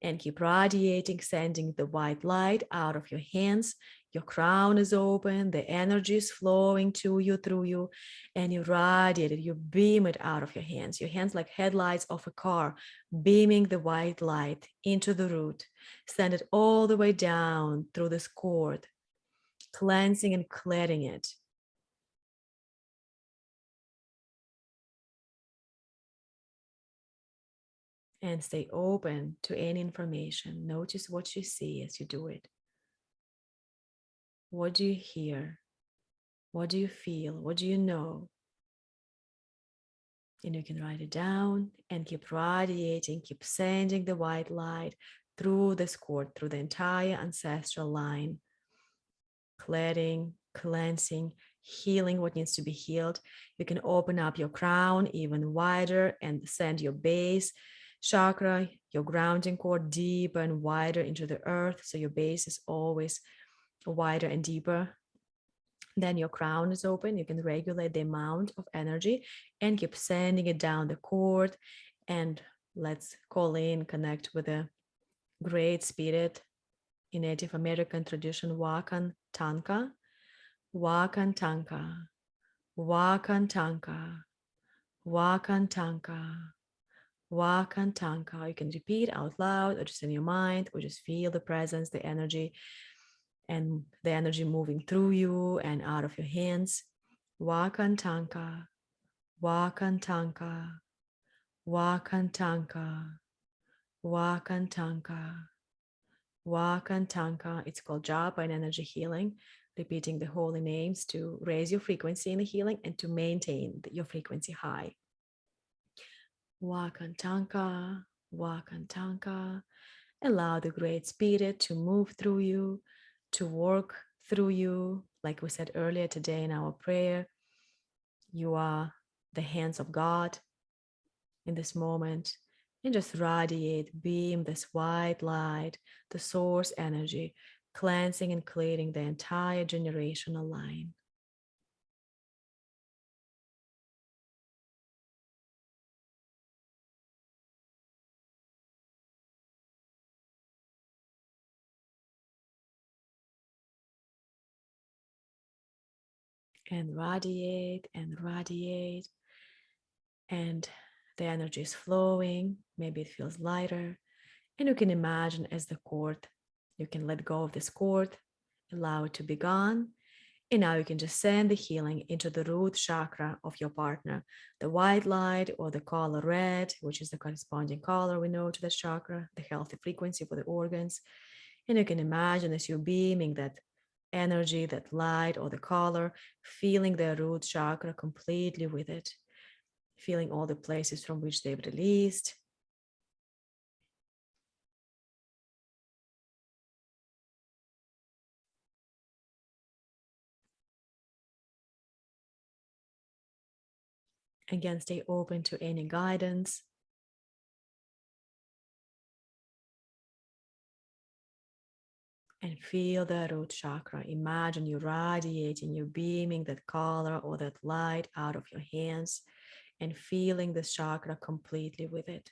And keep radiating, sending the white light out of your hands. Your crown is open, the energy is flowing to you, through you, and you radiate it, you beam it out of your hands. Your hands like headlights of a car, beaming the white light into the root. Send it all the way down through this cord, cleansing and clearing it. And stay open to any information. Notice what you see as you do it. What do you hear? What do you feel? What do you know? And you can write it down and keep radiating, keep sending the white light through this cord, through the entire ancestral line, cleansing, healing what needs to be healed. You can open up your crown even wider and send your base chakra, your grounding cord, deeper and wider into the earth. So your base is always wider and deeper. Then your crown is open. You can regulate the amount of energy and keep sending it down the cord. And let's call in, connect with the great spirit in Native American tradition, Wakan Tanka, Wakan Tanka, Wakan Tanka, Wakan Tanka, Wakan Tanka. You can repeat out loud or just in your mind, or just feel the presence, the energy, and the energy moving through you and out of your hands. Wakan Tanka, Wakan Tanka, Wakan Tanka, Wakan Tanka, Wakan Tanka. It's called japa and energy healing, repeating the holy names to raise your frequency in the healing and to maintain your frequency high. Wakan Tanka, Wakan Tanka. Allow the great spirit to move through you, to work through you. Like we said earlier today in our prayer, you are the hands of God in this moment, and just radiate, beam this white light, the source energy, cleansing and clearing the entire generational line. And radiate and radiate, and the energy is flowing. Maybe it feels lighter, and you can imagine as the cord, you can let go of this cord, allow it to be gone. And now you can just send the healing into the root chakra of your partner, the white light or the color red, which is the corresponding color we know to the chakra, the healthy frequency for the organs. And you can imagine as you're beaming that energy, that light or the color, feeling the root chakra completely with it, feeling all the places from which they've released. Again, stay open to any guidance. And feel the root chakra. Imagine you radiating, you beaming that color or that light out of your hands and feeling this chakra completely with it.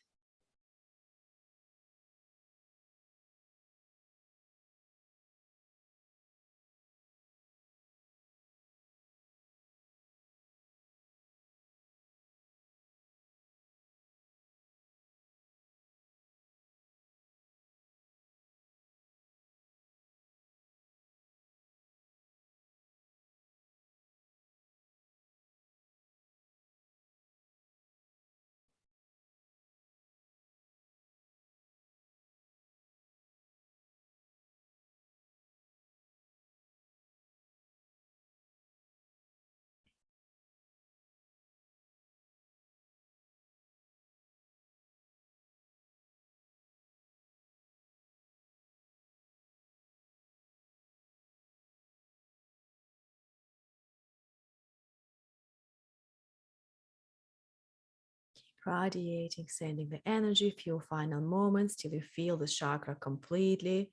Radiating, sending the energy, few final moments till you feel the chakra completely.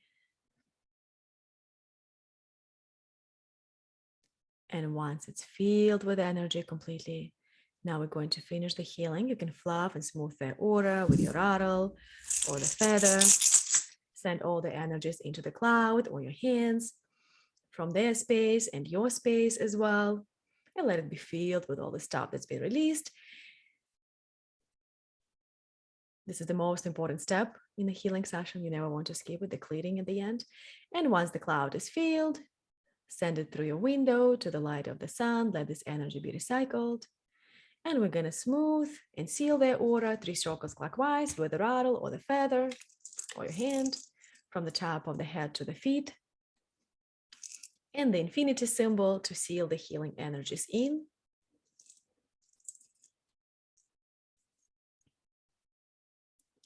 And once it's filled with energy completely, now we're going to finish the healing. You can fluff and smooth the aura with your rattle or the feather. Send all the energies into the cloud or your hands from their space and your space as well. And let it be filled with all the stuff that's been released. This is the most important step in the healing session. You never want to skip it, the clearing at the end. And once the cloud is filled, send it through your window to the light of the sun. Let this energy be recycled. And we're going to smooth and seal the aura 3 circles clockwise with the rattle or the feather or your hand from the top of the head to the feet. And the infinity symbol to seal the healing energies in.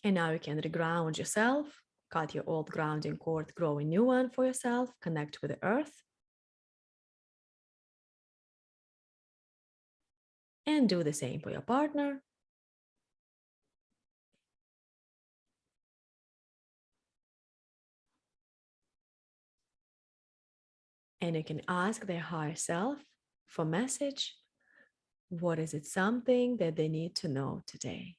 And now you can reground yourself cut your old grounding cord, grow a new one for yourself, connect with the earth. And do the same for your partner. And you can ask their higher self for message. What is it something that they need to know today?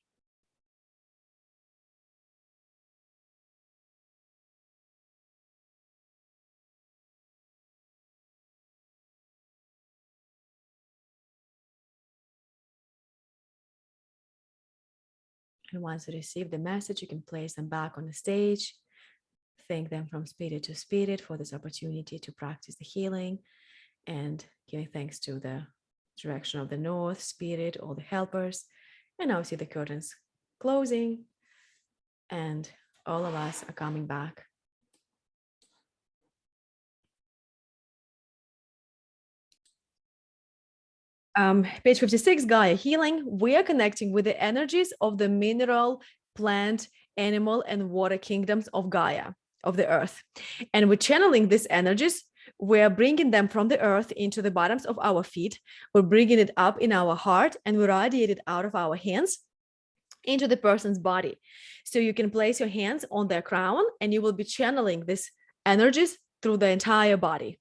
And once you receive the message, you can place them back on the stage. Thank them from spirit to spirit for this opportunity to practice the healing, and giving thanks to the direction of the North, spirit, all the helpers. And now see the curtains closing, and all of us are coming back. Page 56, Gaia healing. We are connecting with the energies of the mineral, plant, animal, and water kingdoms of Gaia, of the earth. And we're channeling these energies. We're bringing them from the earth into the bottoms of our feet. We're bringing it up in our heart, and we radiate it out of our hands into the person's body. So you can place your hands on their crown, and you will be channeling these energies through the entire body.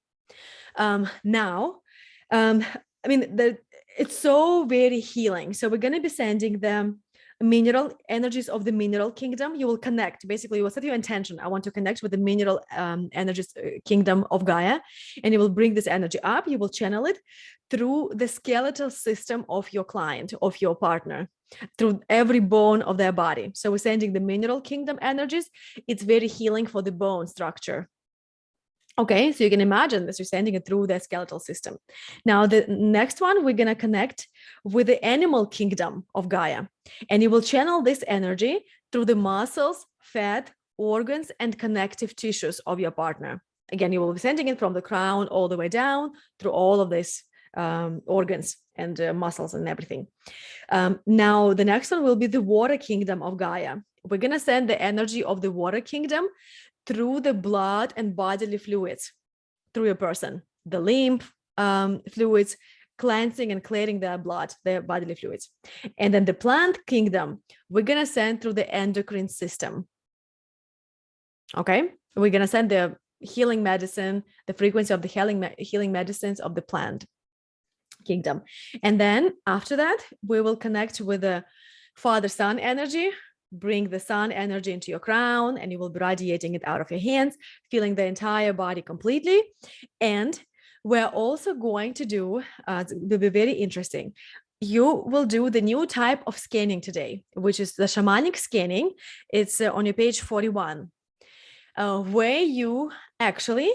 It's so very healing. So we're going to be sending them mineral energies of the mineral kingdom. You will connect, basically you will set your intention. I want to connect with the mineral energies kingdom of Gaia, and you will bring this energy up. You will channel it through the skeletal system of your client, of your partner, through every bone of their body. So we're sending the mineral kingdom energies. It's very healing for the bone structure. Okay, so you can imagine this, you're sending it through the skeletal system. Now, the next one, we're going to connect with the animal kingdom of Gaia, and you will channel this energy through the muscles, fat, organs, and connective tissues of your partner. Again, you will be sending it from the crown all the way down through all of these organs and muscles and everything. Now, the next one will be the water kingdom of Gaia. We're going to send the energy of the water kingdom through the blood and bodily fluids, through your person, the lymph fluids, cleansing and clearing their blood, their bodily fluids. And then the plant kingdom, we're going to send through the endocrine system. Okay, we're going to send the healing medicine, the frequency of the healing medicines of the plant kingdom. And then after that, we will connect with the father-son energy. Bring the sun energy into your crown, and you will be radiating it out of your hands, feeling the entire body completely. And we're also going to do, it will be very interesting. You will do the new type of scanning today, which is the shamanic scanning. It's on your page 41, where you actually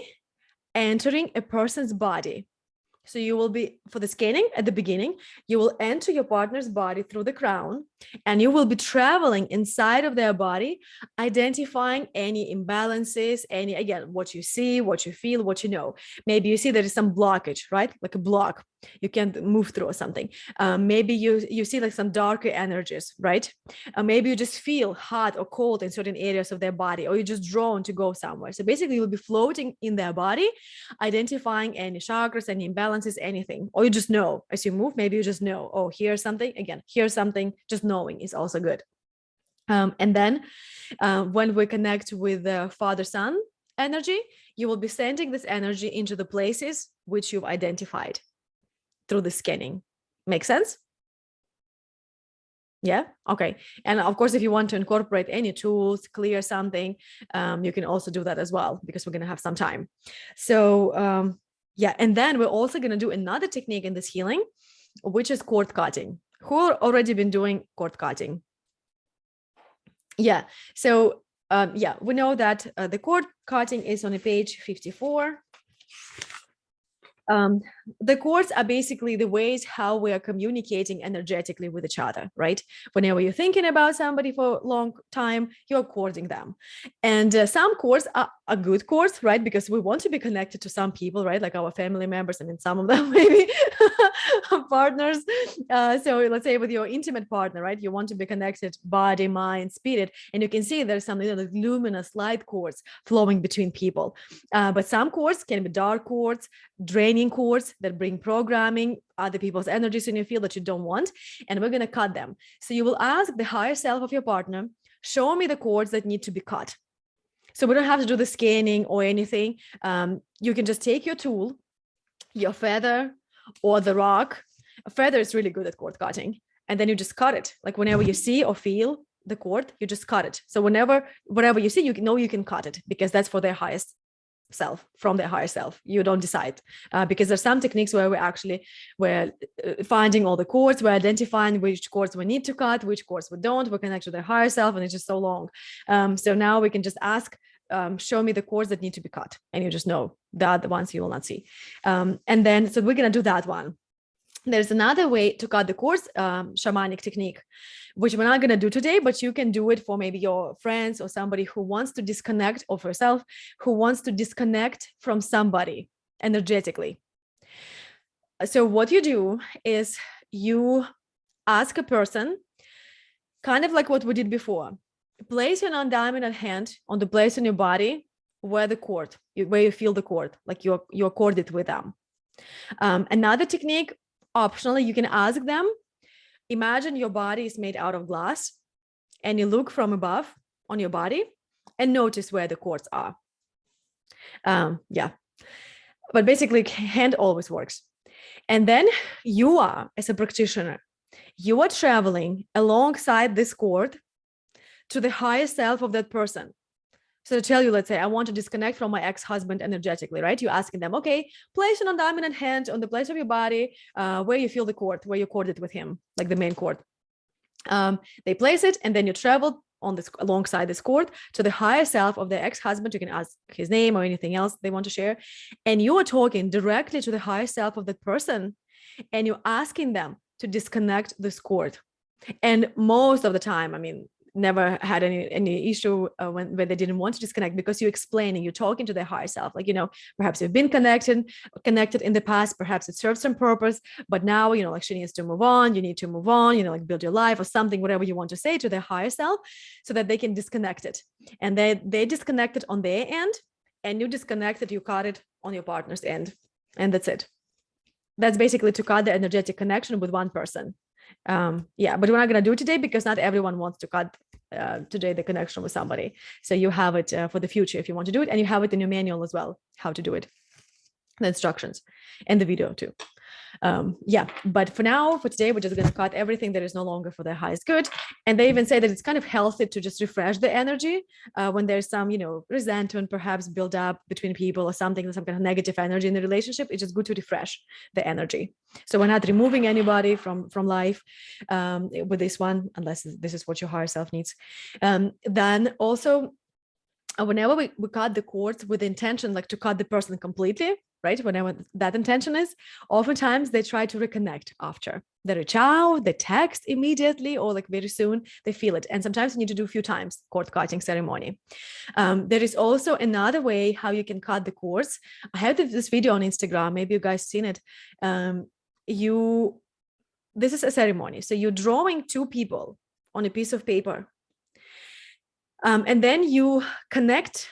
entering a person's body. So you will be, for the scanning at the beginning, you will enter your partner's body through the crown, and you will be traveling inside of their body, identifying any imbalances, again, what you see, what you feel, what you know. Maybe you see there is some blockage, right? Like a block, you can't move through or something. Maybe you see like some darker energies, right? Maybe you just feel hot or cold in certain areas of their body, or you're just drawn to go somewhere. So basically you'll be floating in their body, identifying any chakras, any imbalances, anything, or you just know as you move. Maybe you just know, oh, here's something, again, here's something. Just knowing is also good. And then when we connect with the father-son energy, you will be sending this energy into the places which you've identified through the scanning. Make sense? Yeah. Okay. And of course, if you want to incorporate any tools, clear something, you can also do that as well, because we're going to have some time. So yeah, and then we're also going to do another technique in this healing, which is cord cutting. Who already been doing cord cutting? Yeah. So yeah, we know that the cord cutting is on page 54. um, the chords are basically the ways how we are communicating energetically with each other, right? Whenever you're thinking about somebody for a long time, you're chording them. And some chords are good chords, right? Because we want to be connected to some people, right? Like our family members, and then some of them maybe partners. So let's say with your intimate partner, right? You want to be connected body, mind, spirit. And you can see there's some like luminous light chords flowing between people. But some chords can be dark chords, draining chords that bring programming, other people's energies in your field that you don't want, and we're going to cut them. So you will ask the higher self of your partner, show me the chords that need to be cut. So we don't have to do the scanning or anything. You can just take your tool, your feather or the rock. A feather is really good at cord cutting, and then you just cut it. Like whenever you see or feel the cord, you just cut it. So whatever you see, you know you can cut it, because that's for their highest self, from their higher self. You don't decide, because there's some techniques where we're finding all the chords, we're identifying which chords we need to cut, which chords we don't, we connect to their higher self, and it's just so long. So now we can just ask, show me the chords that need to be cut, and you just know the other ones you will not see. And then so we're going to do that one. There's another way to cut the chords, shamanic technique, which we're not going to do today, but you can do it for maybe your friends or somebody who wants to disconnect, or for yourself who wants to disconnect from somebody energetically. So what you do is you ask a person, kind of like what we did before, place your non-dominant hand on the place in your body where you feel the cord, like you're corded with them. Another technique, optionally, you can ask them, imagine your body is made out of glass, and you look from above on your body and notice where the cords are. Yeah, but basically hand always works. And then you are, as a practitioner, you are traveling alongside this cord to the highest self of that person. So to tell you, let's say I want to disconnect from my ex-husband energetically, right? You're asking them, okay, place your non-dominant hand on the place of your body where you feel the cord, where you corded with him, like the main cord. They place it, and then you travel on this alongside this cord to the higher self of the ex-husband. You can ask his name or anything else they want to share, and you are talking directly to the higher self of that person, and you're asking them to disconnect this cord. And most of the time, I mean, never had any issue when they didn't want to disconnect, because you're explaining, you're talking to their higher self, like, perhaps you've been connected in the past, perhaps it serves some purpose, but now, like, she needs to move on, you need to move on, like build your life or something, whatever you want to say to their higher self, so that they can disconnect it. And they disconnect it on their end, and you disconnect it, you cut it on your partner's end, and that's it. That's basically to cut the energetic connection with one person. Yeah, but we're not going to do it today, because not everyone wants to cut today the connection with somebody. So you have it for the future if you want to do it, and you have it in your manual as well, how to do it, the instructions, and the video too. Yeah, but for now, for today, we're just going to cut everything that is no longer for their highest good. And they even say that it's kind of healthy to just refresh the energy when there's some, resentment perhaps build up between people, or something, some kind of negative energy in the relationship. It's just good to refresh the energy. So we're not removing anybody from life with this one, unless this is what your higher self needs. Then also, whenever we cut the cords with the intention, like to cut the person completely, right? Whenever that intention is, oftentimes they try to reconnect after. They reach out, they text immediately, or like very soon they feel it. And sometimes you need to do a few times cord cutting ceremony. There is also another way how you can cut the cords. I have this video on Instagram. Maybe you guys seen it. This is a ceremony. So you're drawing two people on a piece of paper. And then you connect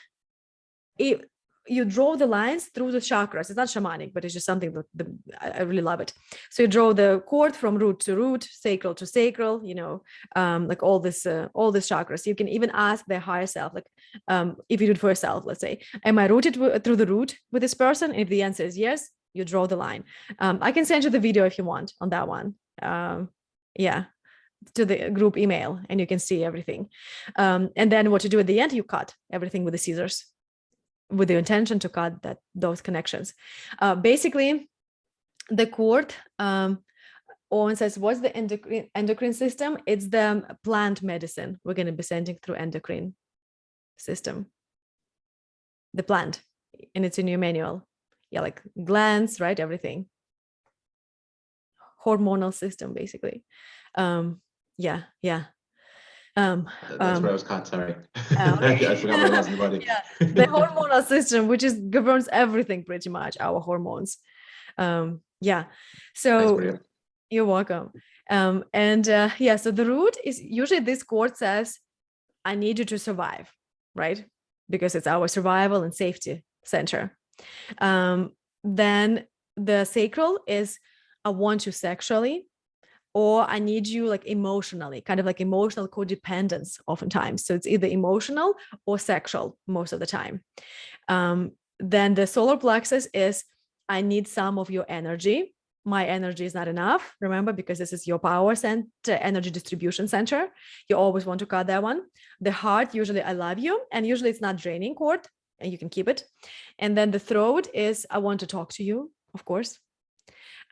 it. You draw the lines through the chakras. It's not shamanic, but it's just something that I really love it. So you draw the cord from root to root, sacral to sacral, like all this chakras. You can even ask their higher self, like if you do it for yourself, let's say, am I rooted through the root with this person? And if the answer is yes, you draw the line. I can send you the video if you want on that one. Yeah, to the group email, and you can see everything. And then what you do at the end, you cut everything with the scissors, with the intention to cut those connections. Basically, the cord, Owen says, what's the endocrine system? It's the plant medicine we're going to be sending through endocrine system. The plant, and it's in your manual. yeah, like glands, right? Everything. Hormonal system, basically. Yeah. That's what I was caught. Sorry. Okay. I forgot what it was in the body. Yeah, the hormonal system, which is governs everything pretty much, our hormones. Yeah. So Thanks, Maria. you're welcome. Yeah, so the root is usually this chord says, I need you to survive, right? Because it's our survival and safety center. Then the sacral is, I want you sexually, or I need you like emotionally, kind of like emotional codependence oftentimes. So it's either emotional or sexual most of the time. Then the solar plexus is, I need some of your energy. My energy is not enough, remember, because this is your power center, energy distribution center. You always want to cut that one. The heart, usually, I love you. And usually it's not draining chord, and you can keep it. And then the throat is, I want to talk to you, of course.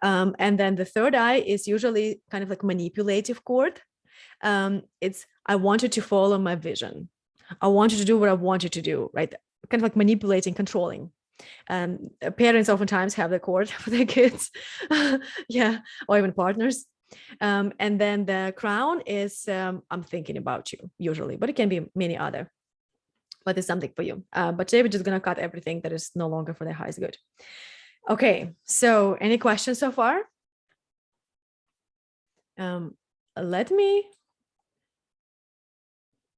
And then the third eye is usually kind of like manipulative chord. It's, I want you to follow my vision. I want you to do what I want you to do, right? Kind of like manipulating, controlling. Parents oftentimes have the chord for their kids, yeah, or even partners. And then the crown is, I'm thinking about you, usually, but it can be many other. But it's something for you. But today we're just gonna cut everything that is no longer for the highest good. Okay, so any questions so far? Let me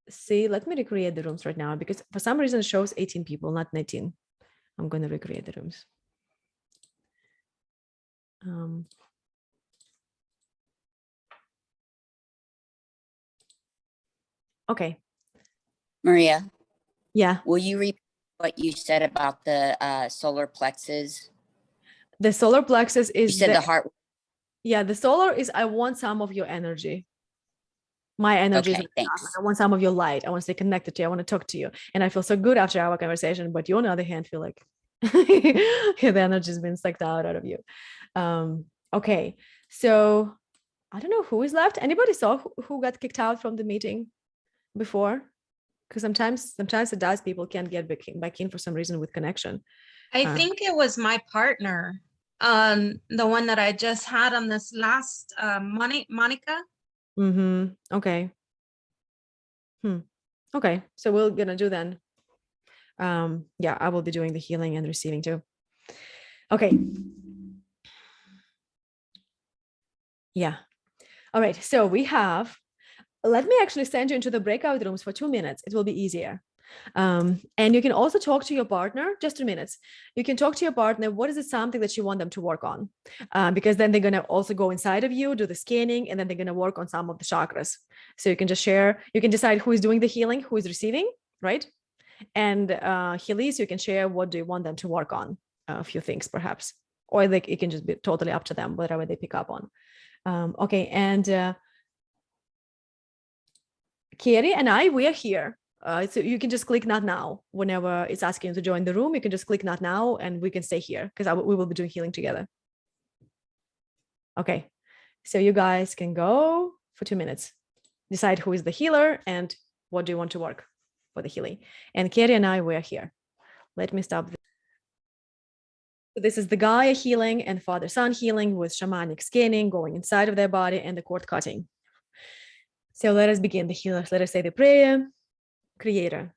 see, let me recreate the rooms right now, because for some reason it shows 18 people, not 19. I'm going to recreate the rooms. Okay. Maria, Yeah. will you repeat what you said about the solar plexus? The solar plexus is, You said the heart. Yeah, the solar is, I want some of your energy. My energy is, thanks. I want some of your light. I want to stay connected to you. I want to talk to you. And I feel so good after our conversation, but you, on the other hand, feel like the energy has been sucked out of you. Okay, so I don't know who is left. Anybody saw who got kicked out from the meeting before? Because sometimes it does. People can't get back in for some reason with connection. I think it was my partner, the one that I just had on this last, Monica. Okay. Okay, so we're gonna do then. Yeah, I will be doing the healing and receiving too. Okay. Yeah. All right, so we have, let me actually send you into the breakout rooms for 2 minutes. It will be easier. And you can also talk to your partner, just 2 minutes. You can talk to your partner, what is it, something that you want them to work on? Because then they're going to also go inside of you, do the scanning, and then they're going to work on some of the chakras. So you can just share, you can decide who is doing the healing, who is receiving, right? And Helis, you can share what do you want them to work on, a few things perhaps, or like it can just be totally up to them, whatever they pick up on. Okay, and Carrie and I, we are here. So you can just click not now. Whenever it's asking you to join the room, you can just click not now and we can stay here because we will be doing healing together. Okay, so you guys can go for 2 minutes. Decide who is the healer and what do you want to work for the healing. And Carrie and I, we are here. Let me stop. This is the Gaia healing and father-son healing with shamanic scanning, going inside of their body and the cord cutting. So let us begin the healers. Let us say the prayer. Creator,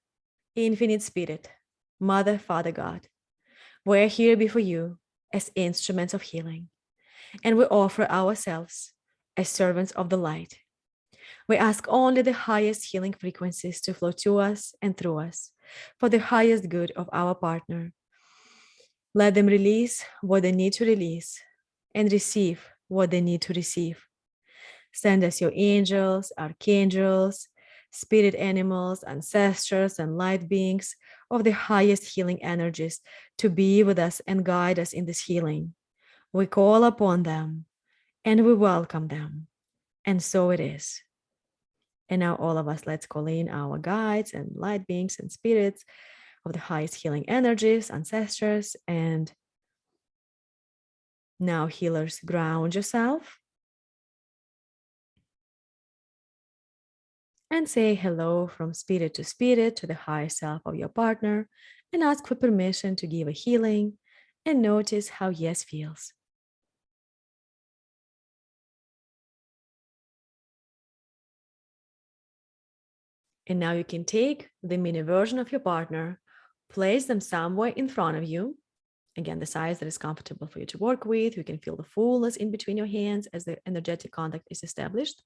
infinite spirit, Mother, Father, God, we're here before you as instruments of healing, and we offer ourselves as servants of the light. We ask only the highest healing frequencies to flow to us and through us for the highest good of our partner. Let them release what they need to release and receive what they need to receive. Send us your angels, archangels, spirit animals, ancestors, and light beings of the highest healing energies to be with us and guide us in this healing. We call upon them and we welcome them. And so it is. And now all of us, let's call in our guides and light beings and spirits of the highest healing energies, ancestors, and now healers, ground yourself. And say hello from spirit to the higher self of your partner and ask for permission to give a healing and notice how yes feels. And now you can take the mini version of your partner, place them somewhere in front of you. Again, the size that is comfortable for you to work with. You can feel the fullness in between your hands as the energetic contact is established.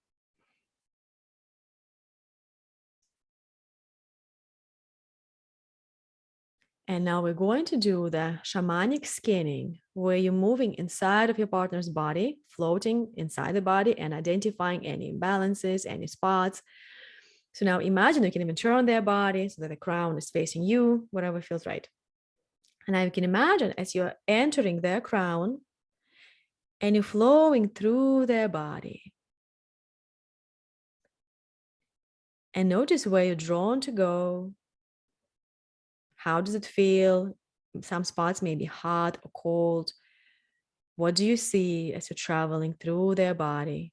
And now we're going to do the shamanic scanning, where you're moving inside of your partner's body, floating inside the body and identifying any imbalances, any spots. So now imagine you can even turn their body so that the crown is facing you, whatever feels right. And now you can imagine as you're entering their crown and you're flowing through their body. And notice where you're drawn to go. How does it feel? Some spots may be hot or cold. What do you see as you're traveling through their body?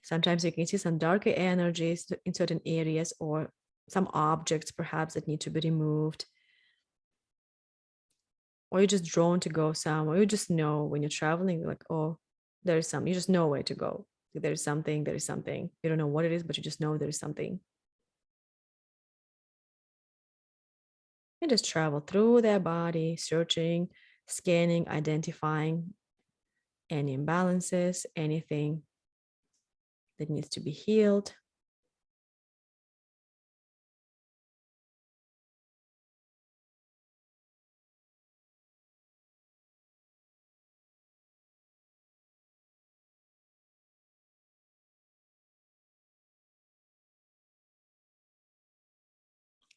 Sometimes you can see some darker energies in certain areas or some objects perhaps that need to be removed. Or you're just drawn to go somewhere. You just know when you're traveling, like, oh, there's something. You just know where to go. There's something, there is something. You don't know what it is, but you just know there is something. And just travel through their body, searching, scanning, identifying any imbalances, anything that needs to be healed.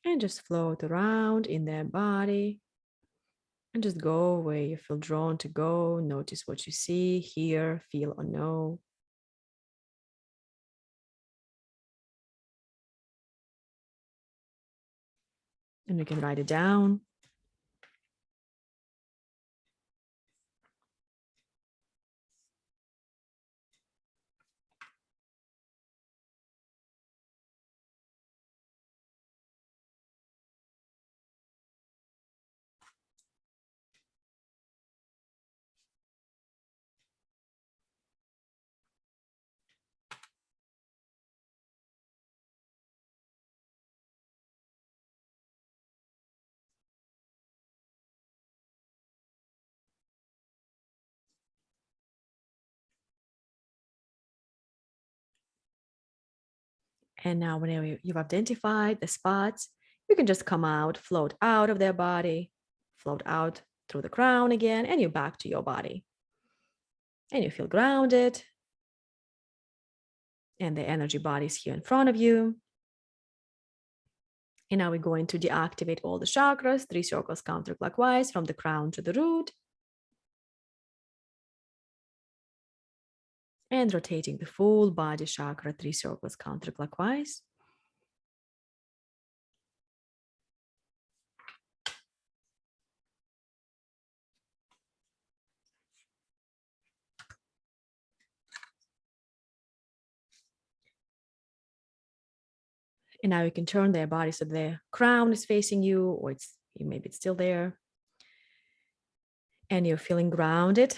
And just float around in their body. And just go where you feel drawn to go. Notice what you see, hear, feel, or know. And you can write it down. And now whenever you've identified the spots, you can just come out, float out of their body, float out through the crown again, and you're back to your body. And you feel grounded. And the energy body is here in front of you. And now we're going to deactivate all the chakras, 3 circles counterclockwise from the crown to the root. And rotating the full body chakra, 3 circles counterclockwise. And now you can turn their body so the crown is facing you, or maybe it's still there. And you're feeling grounded.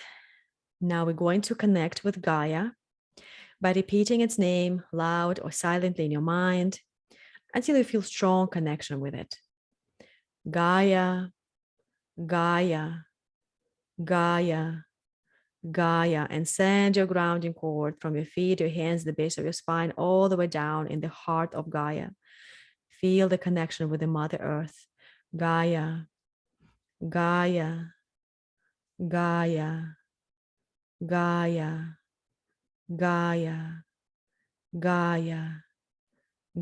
Now we're going to connect with Gaia by repeating its name loud or silently in your mind until you feel strong connection with it. Gaia, Gaia, Gaia, Gaia, and send your grounding cord from your feet, your hands, the base of your spine, all the way down in the heart of Gaia. Feel the connection with the Mother Earth. Gaia, Gaia, Gaia, Gaia, Gaia, Gaia,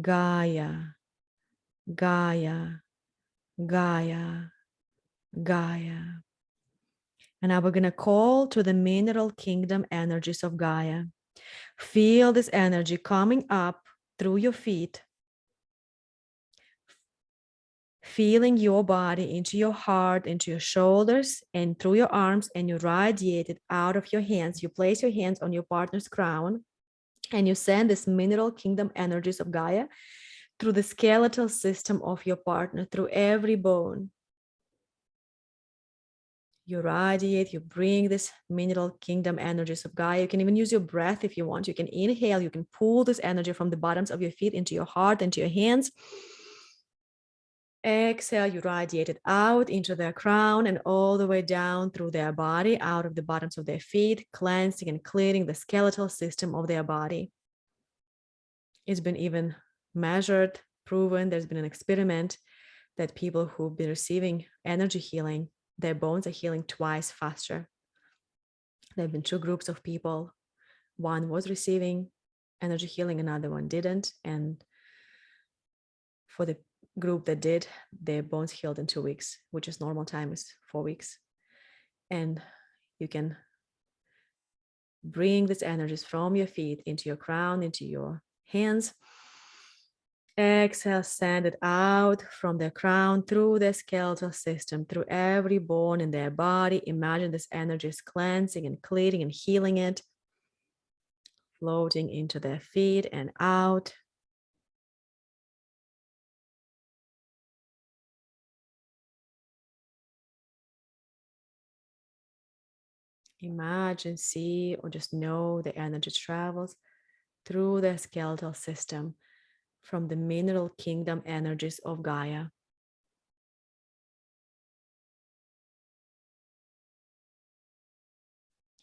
Gaia, Gaia, Gaia, Gaia. And now we're going to call to the mineral kingdom energies of Gaia. Feel this energy coming up through your feet, feeling your body into your heart, into your shoulders, and through your arms, and you radiate it out of your hands. You place your hands on your partner's crown, and you send this mineral kingdom energies of Gaia through the skeletal system of your partner, through every bone. You radiate, you bring this mineral kingdom energies of Gaia. You can even use your breath if you want. You can inhale, you can pull this energy from the bottoms of your feet into your heart, into your hands. Exhale, you radiate it out into their crown and all the way down through their body, out of the bottoms of their feet, cleansing and clearing the skeletal system of their body. It's been even measured, proven. There's been an experiment that people who've been receiving energy healing, their bones are healing twice faster. There have been two groups of people. One was receiving energy healing, another one didn't. And for the group that did, their bones healed in 2 weeks, which is normal time is 4 weeks. And you can bring these energies from your feet into your crown, into your hands. Exhale, send it out from the crown through the skeletal system, through every bone in their body. Imagine this energy is cleansing and clearing and healing it, floating into their feet and out. Imagine, see, or just know the energy travels through the skeletal system from the mineral kingdom energies of Gaia.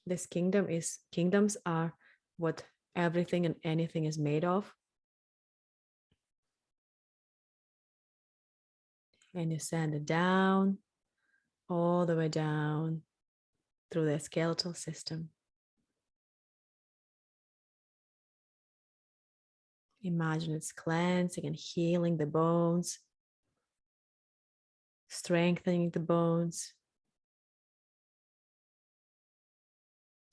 This kingdoms are what everything and anything is made of. And you send it down, all the way down through the skeletal system. Imagine it's cleansing and healing the bones, strengthening the bones.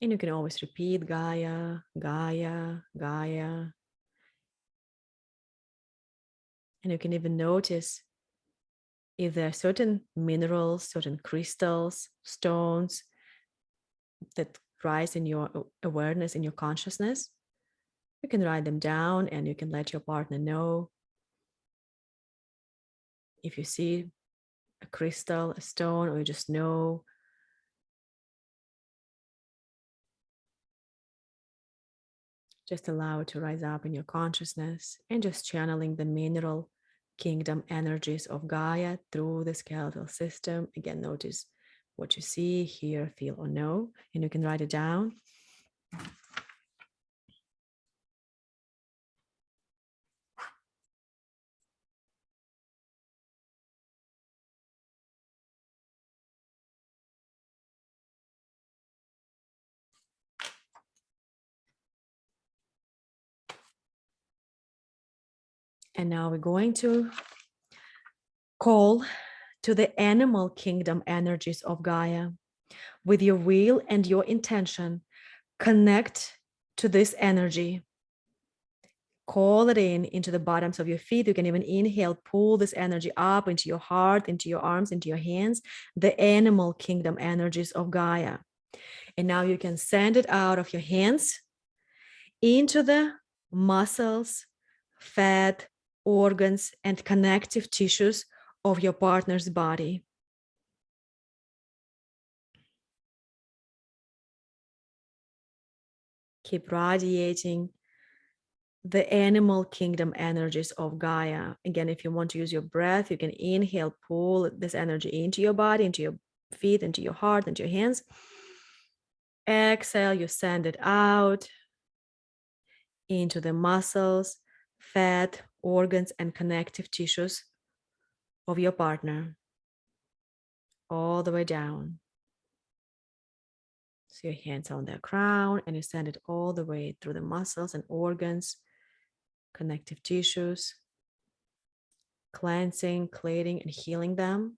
And you can always repeat Gaia, Gaia, Gaia. And you can even notice if there are certain minerals, certain crystals, stones that rise in your awareness, in your consciousness. You can write them down and you can let your partner know. If you see a crystal, a stone, or you just know, just allow it to rise up in your consciousness and just channeling the mineral kingdom energies of Gaia through the skeletal system. Again, notice what you see, hear, feel, or know, and you can write it down. And now we're going to call to the animal kingdom energies of Gaia. With your will and your intention, connect to this energy. Call it into the bottoms of your feet. You can even inhale, pull this energy up into your heart, into your arms, into your hands, the animal kingdom energies of Gaia. And now you can send it out of your hands into the muscles, fat, organs, and connective tissues of your partner's body. Keep radiating the animal kingdom energies of Gaia. Again, if you want to use your breath, you can inhale, pull this energy into your body, into your feet, into your heart, into your hands. Exhale, you send it out into the muscles, fat, organs, and connective tissues of your partner, all the way down. So your hands are on their crown and you send it all the way through the muscles and organs, connective tissues, cleansing, clearing, and healing them.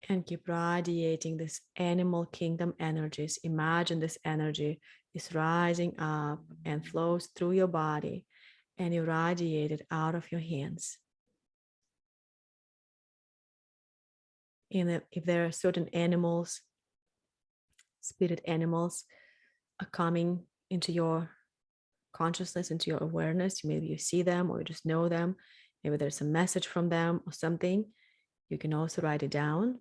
And keep radiating this animal kingdom energies. Imagine this energy is rising up and flows through your body, and you radiate it out of your hands. if there are certain animals, spirit animals are coming into your consciousness, into your awareness, maybe you see them or you just know them, maybe there's a message from them or something, you can also write it down.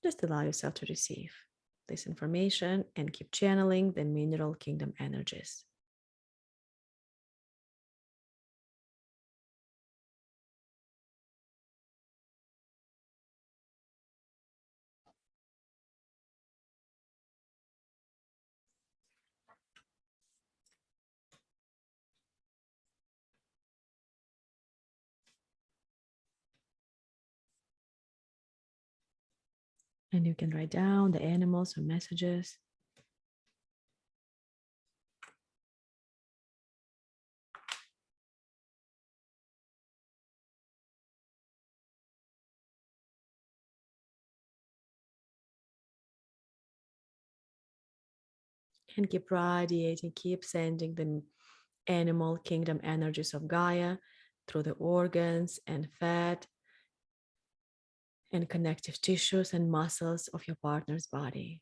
Just allow yourself to receive this information and keep channeling the mineral kingdom energies. And you can write down the animals or messages. And keep radiating, keep sending the animal kingdom energies of Gaia through the organs and fat and connective tissues and muscles of your partner's body.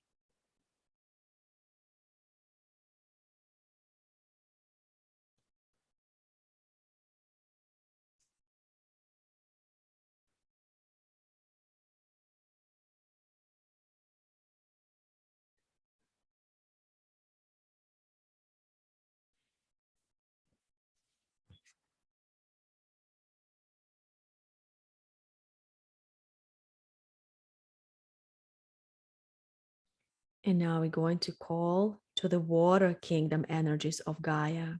And now we're going to call to the water kingdom energies of Gaia.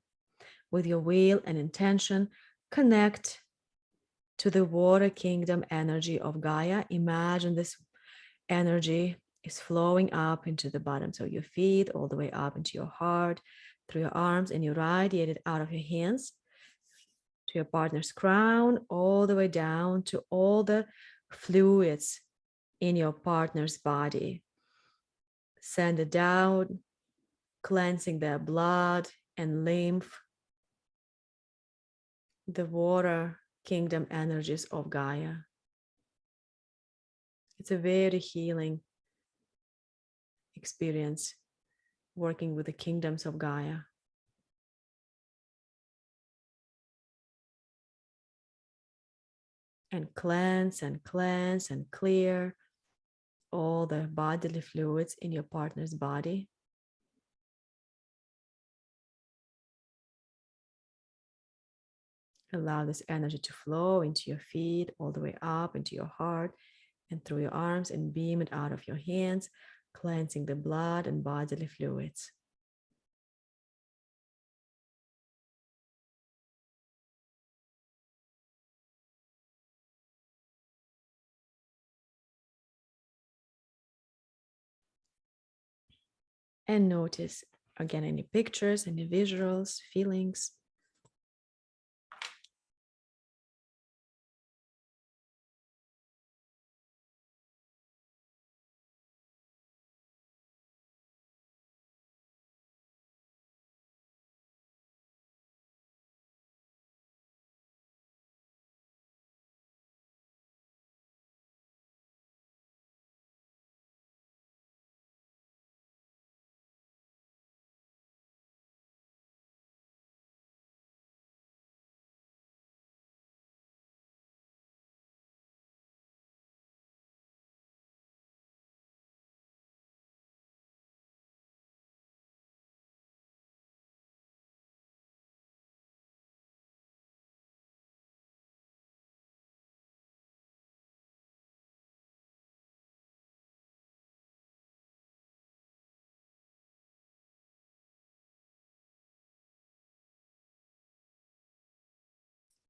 With your will and intention, connect to the water kingdom energy of Gaia. Imagine this energy is flowing up into the bottoms of your feet, all the way up into your heart, through your arms, and you radiate it out of your hands to your partner's crown, all the way down to all the fluids in your partner's body. Send it down, cleansing their blood and lymph, the water kingdom energies of Gaia. It's a very healing experience working with the kingdoms of Gaia. And cleanse and cleanse and clear all the bodily fluids in your partner's body. Allow this energy to flow into your feet, all the way up into your heart and through your arms, and beam it out of your hands, cleansing the blood and bodily fluids. And notice again any pictures, any visuals, feelings.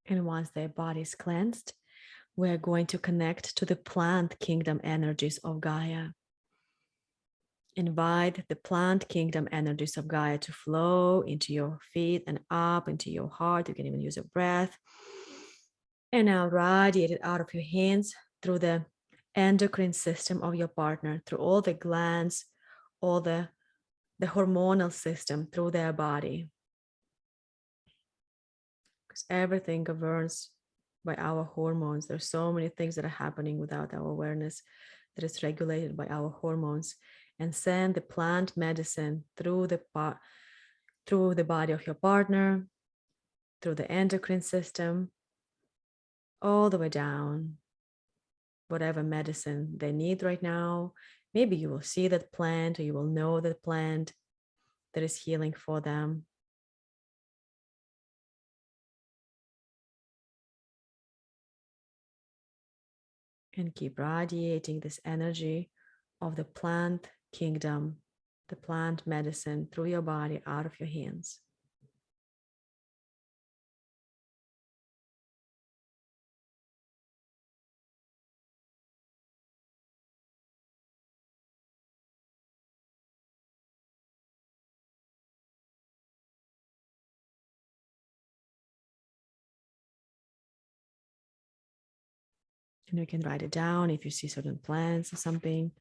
And once their body is cleansed, we're going to connect to the plant kingdom energies of Gaia. Invite the plant kingdom energies of Gaia to flow into your feet and up into your heart. You can even use a breath. And now radiate it out of your hands through the endocrine system of your partner, through all the glands, all the hormonal system, through their body. Because everything governs by our hormones. There's so many things that are happening without our awareness that is regulated by our hormones. And send the plant medicine through the body of your partner, through the endocrine system, all the way down. Whatever medicine they need right now, maybe you will see that plant, or you will know that plant that is healing for them. And keep radiating this energy of the plant kingdom, the plant medicine through your body, out of your hands. And you can write it down if you see certain plants or something.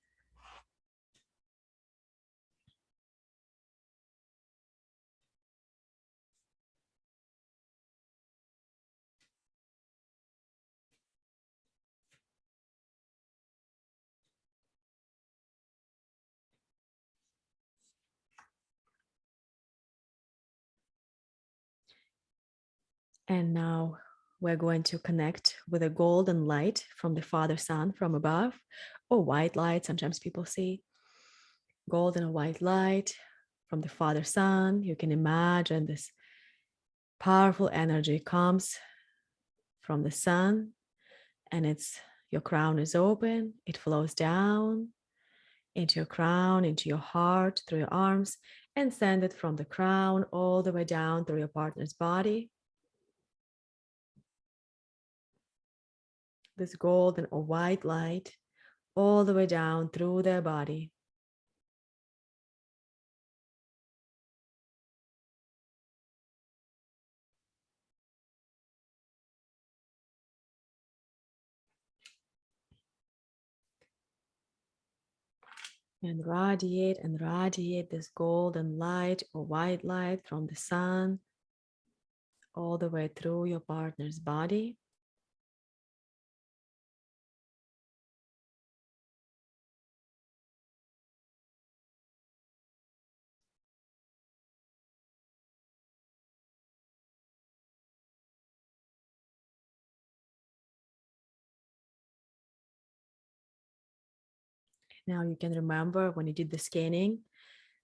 And now we're going to connect with a golden light from the Father Sun from above, or white light. Sometimes people see golden or white light from the Father Sun. You can imagine this powerful energy comes from the sun, and your crown is open. It flows down into your crown, into your heart, through your arms, and send it from the crown all the way down through your partner's body. This golden or white light all the way down through their body. And radiate this golden light or white light from the sun all the way through your partner's body. Now you can remember when you did the scanning,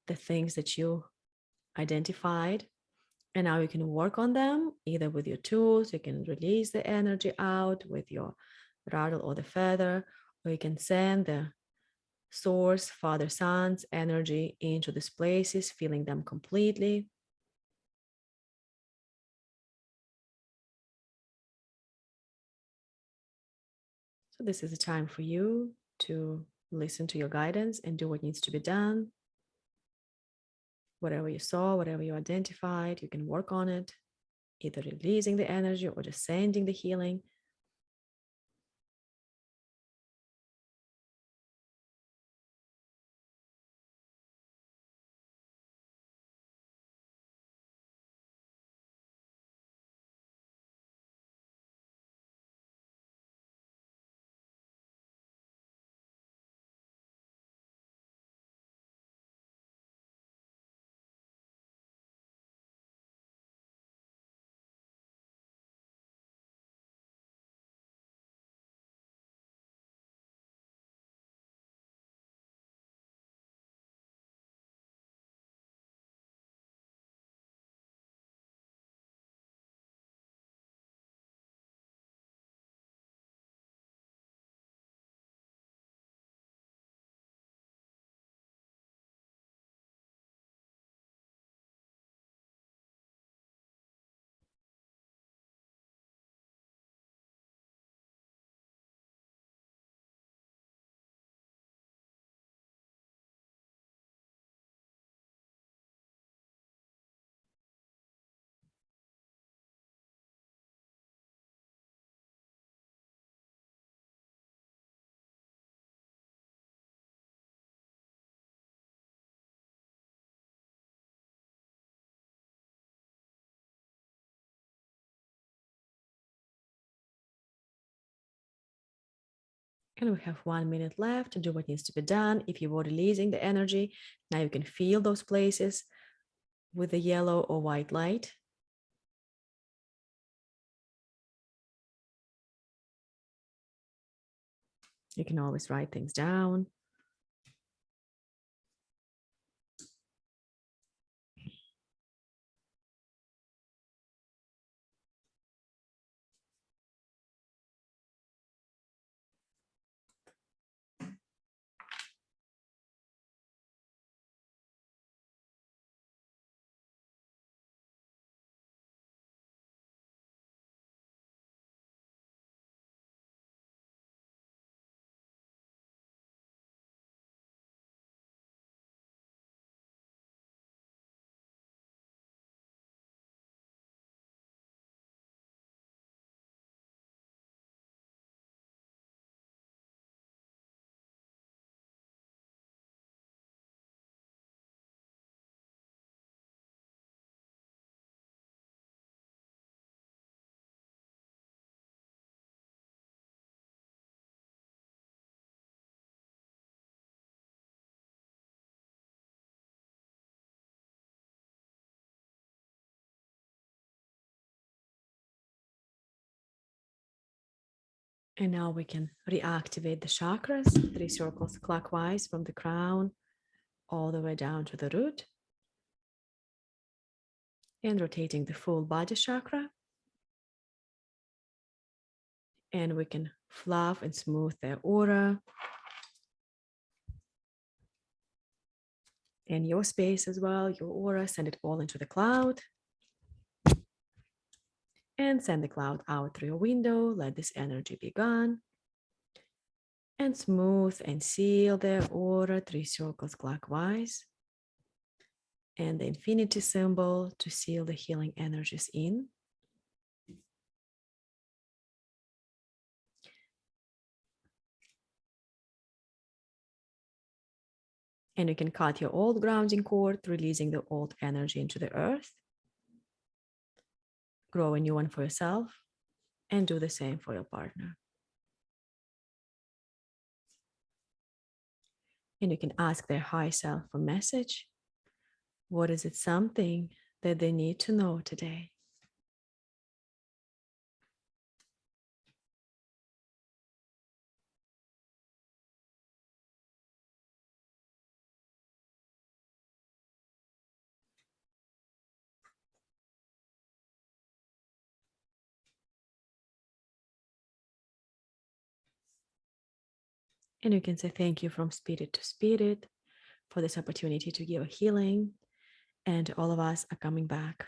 the things that you identified, and now you can work on them either with your tools. You can release the energy out with your rattle or the feather, or you can send the source, Father Sun's energy into these places, feeling them completely. So this is a time for you to listen to your guidance and do what needs to be done. Whatever you saw, whatever you identified, you can work on it, either releasing the energy or just sending the healing. And we have 1 minute left to do what needs to be done. If you were releasing the energy, now you can feel those places with the yellow or white light. You can always write things down. And now we can reactivate the chakras, 3 circles clockwise from the crown all the way down to the root. And rotating the full body chakra. And we can fluff and smooth their aura. And your space as well, your aura, send it all into the cloud. And send the cloud out through your window. Let this energy be gone. And smooth and seal their aura, 3 circles clockwise. And the infinity symbol to seal the healing energies in. And you can cut your old grounding cord, releasing the old energy into the earth. Grow a new one for yourself and do the same for your partner. And you can ask their high self a message. What is it something that they need to know today? And you can say thank you from spirit to spirit for this opportunity to give a healing. And all of us are coming back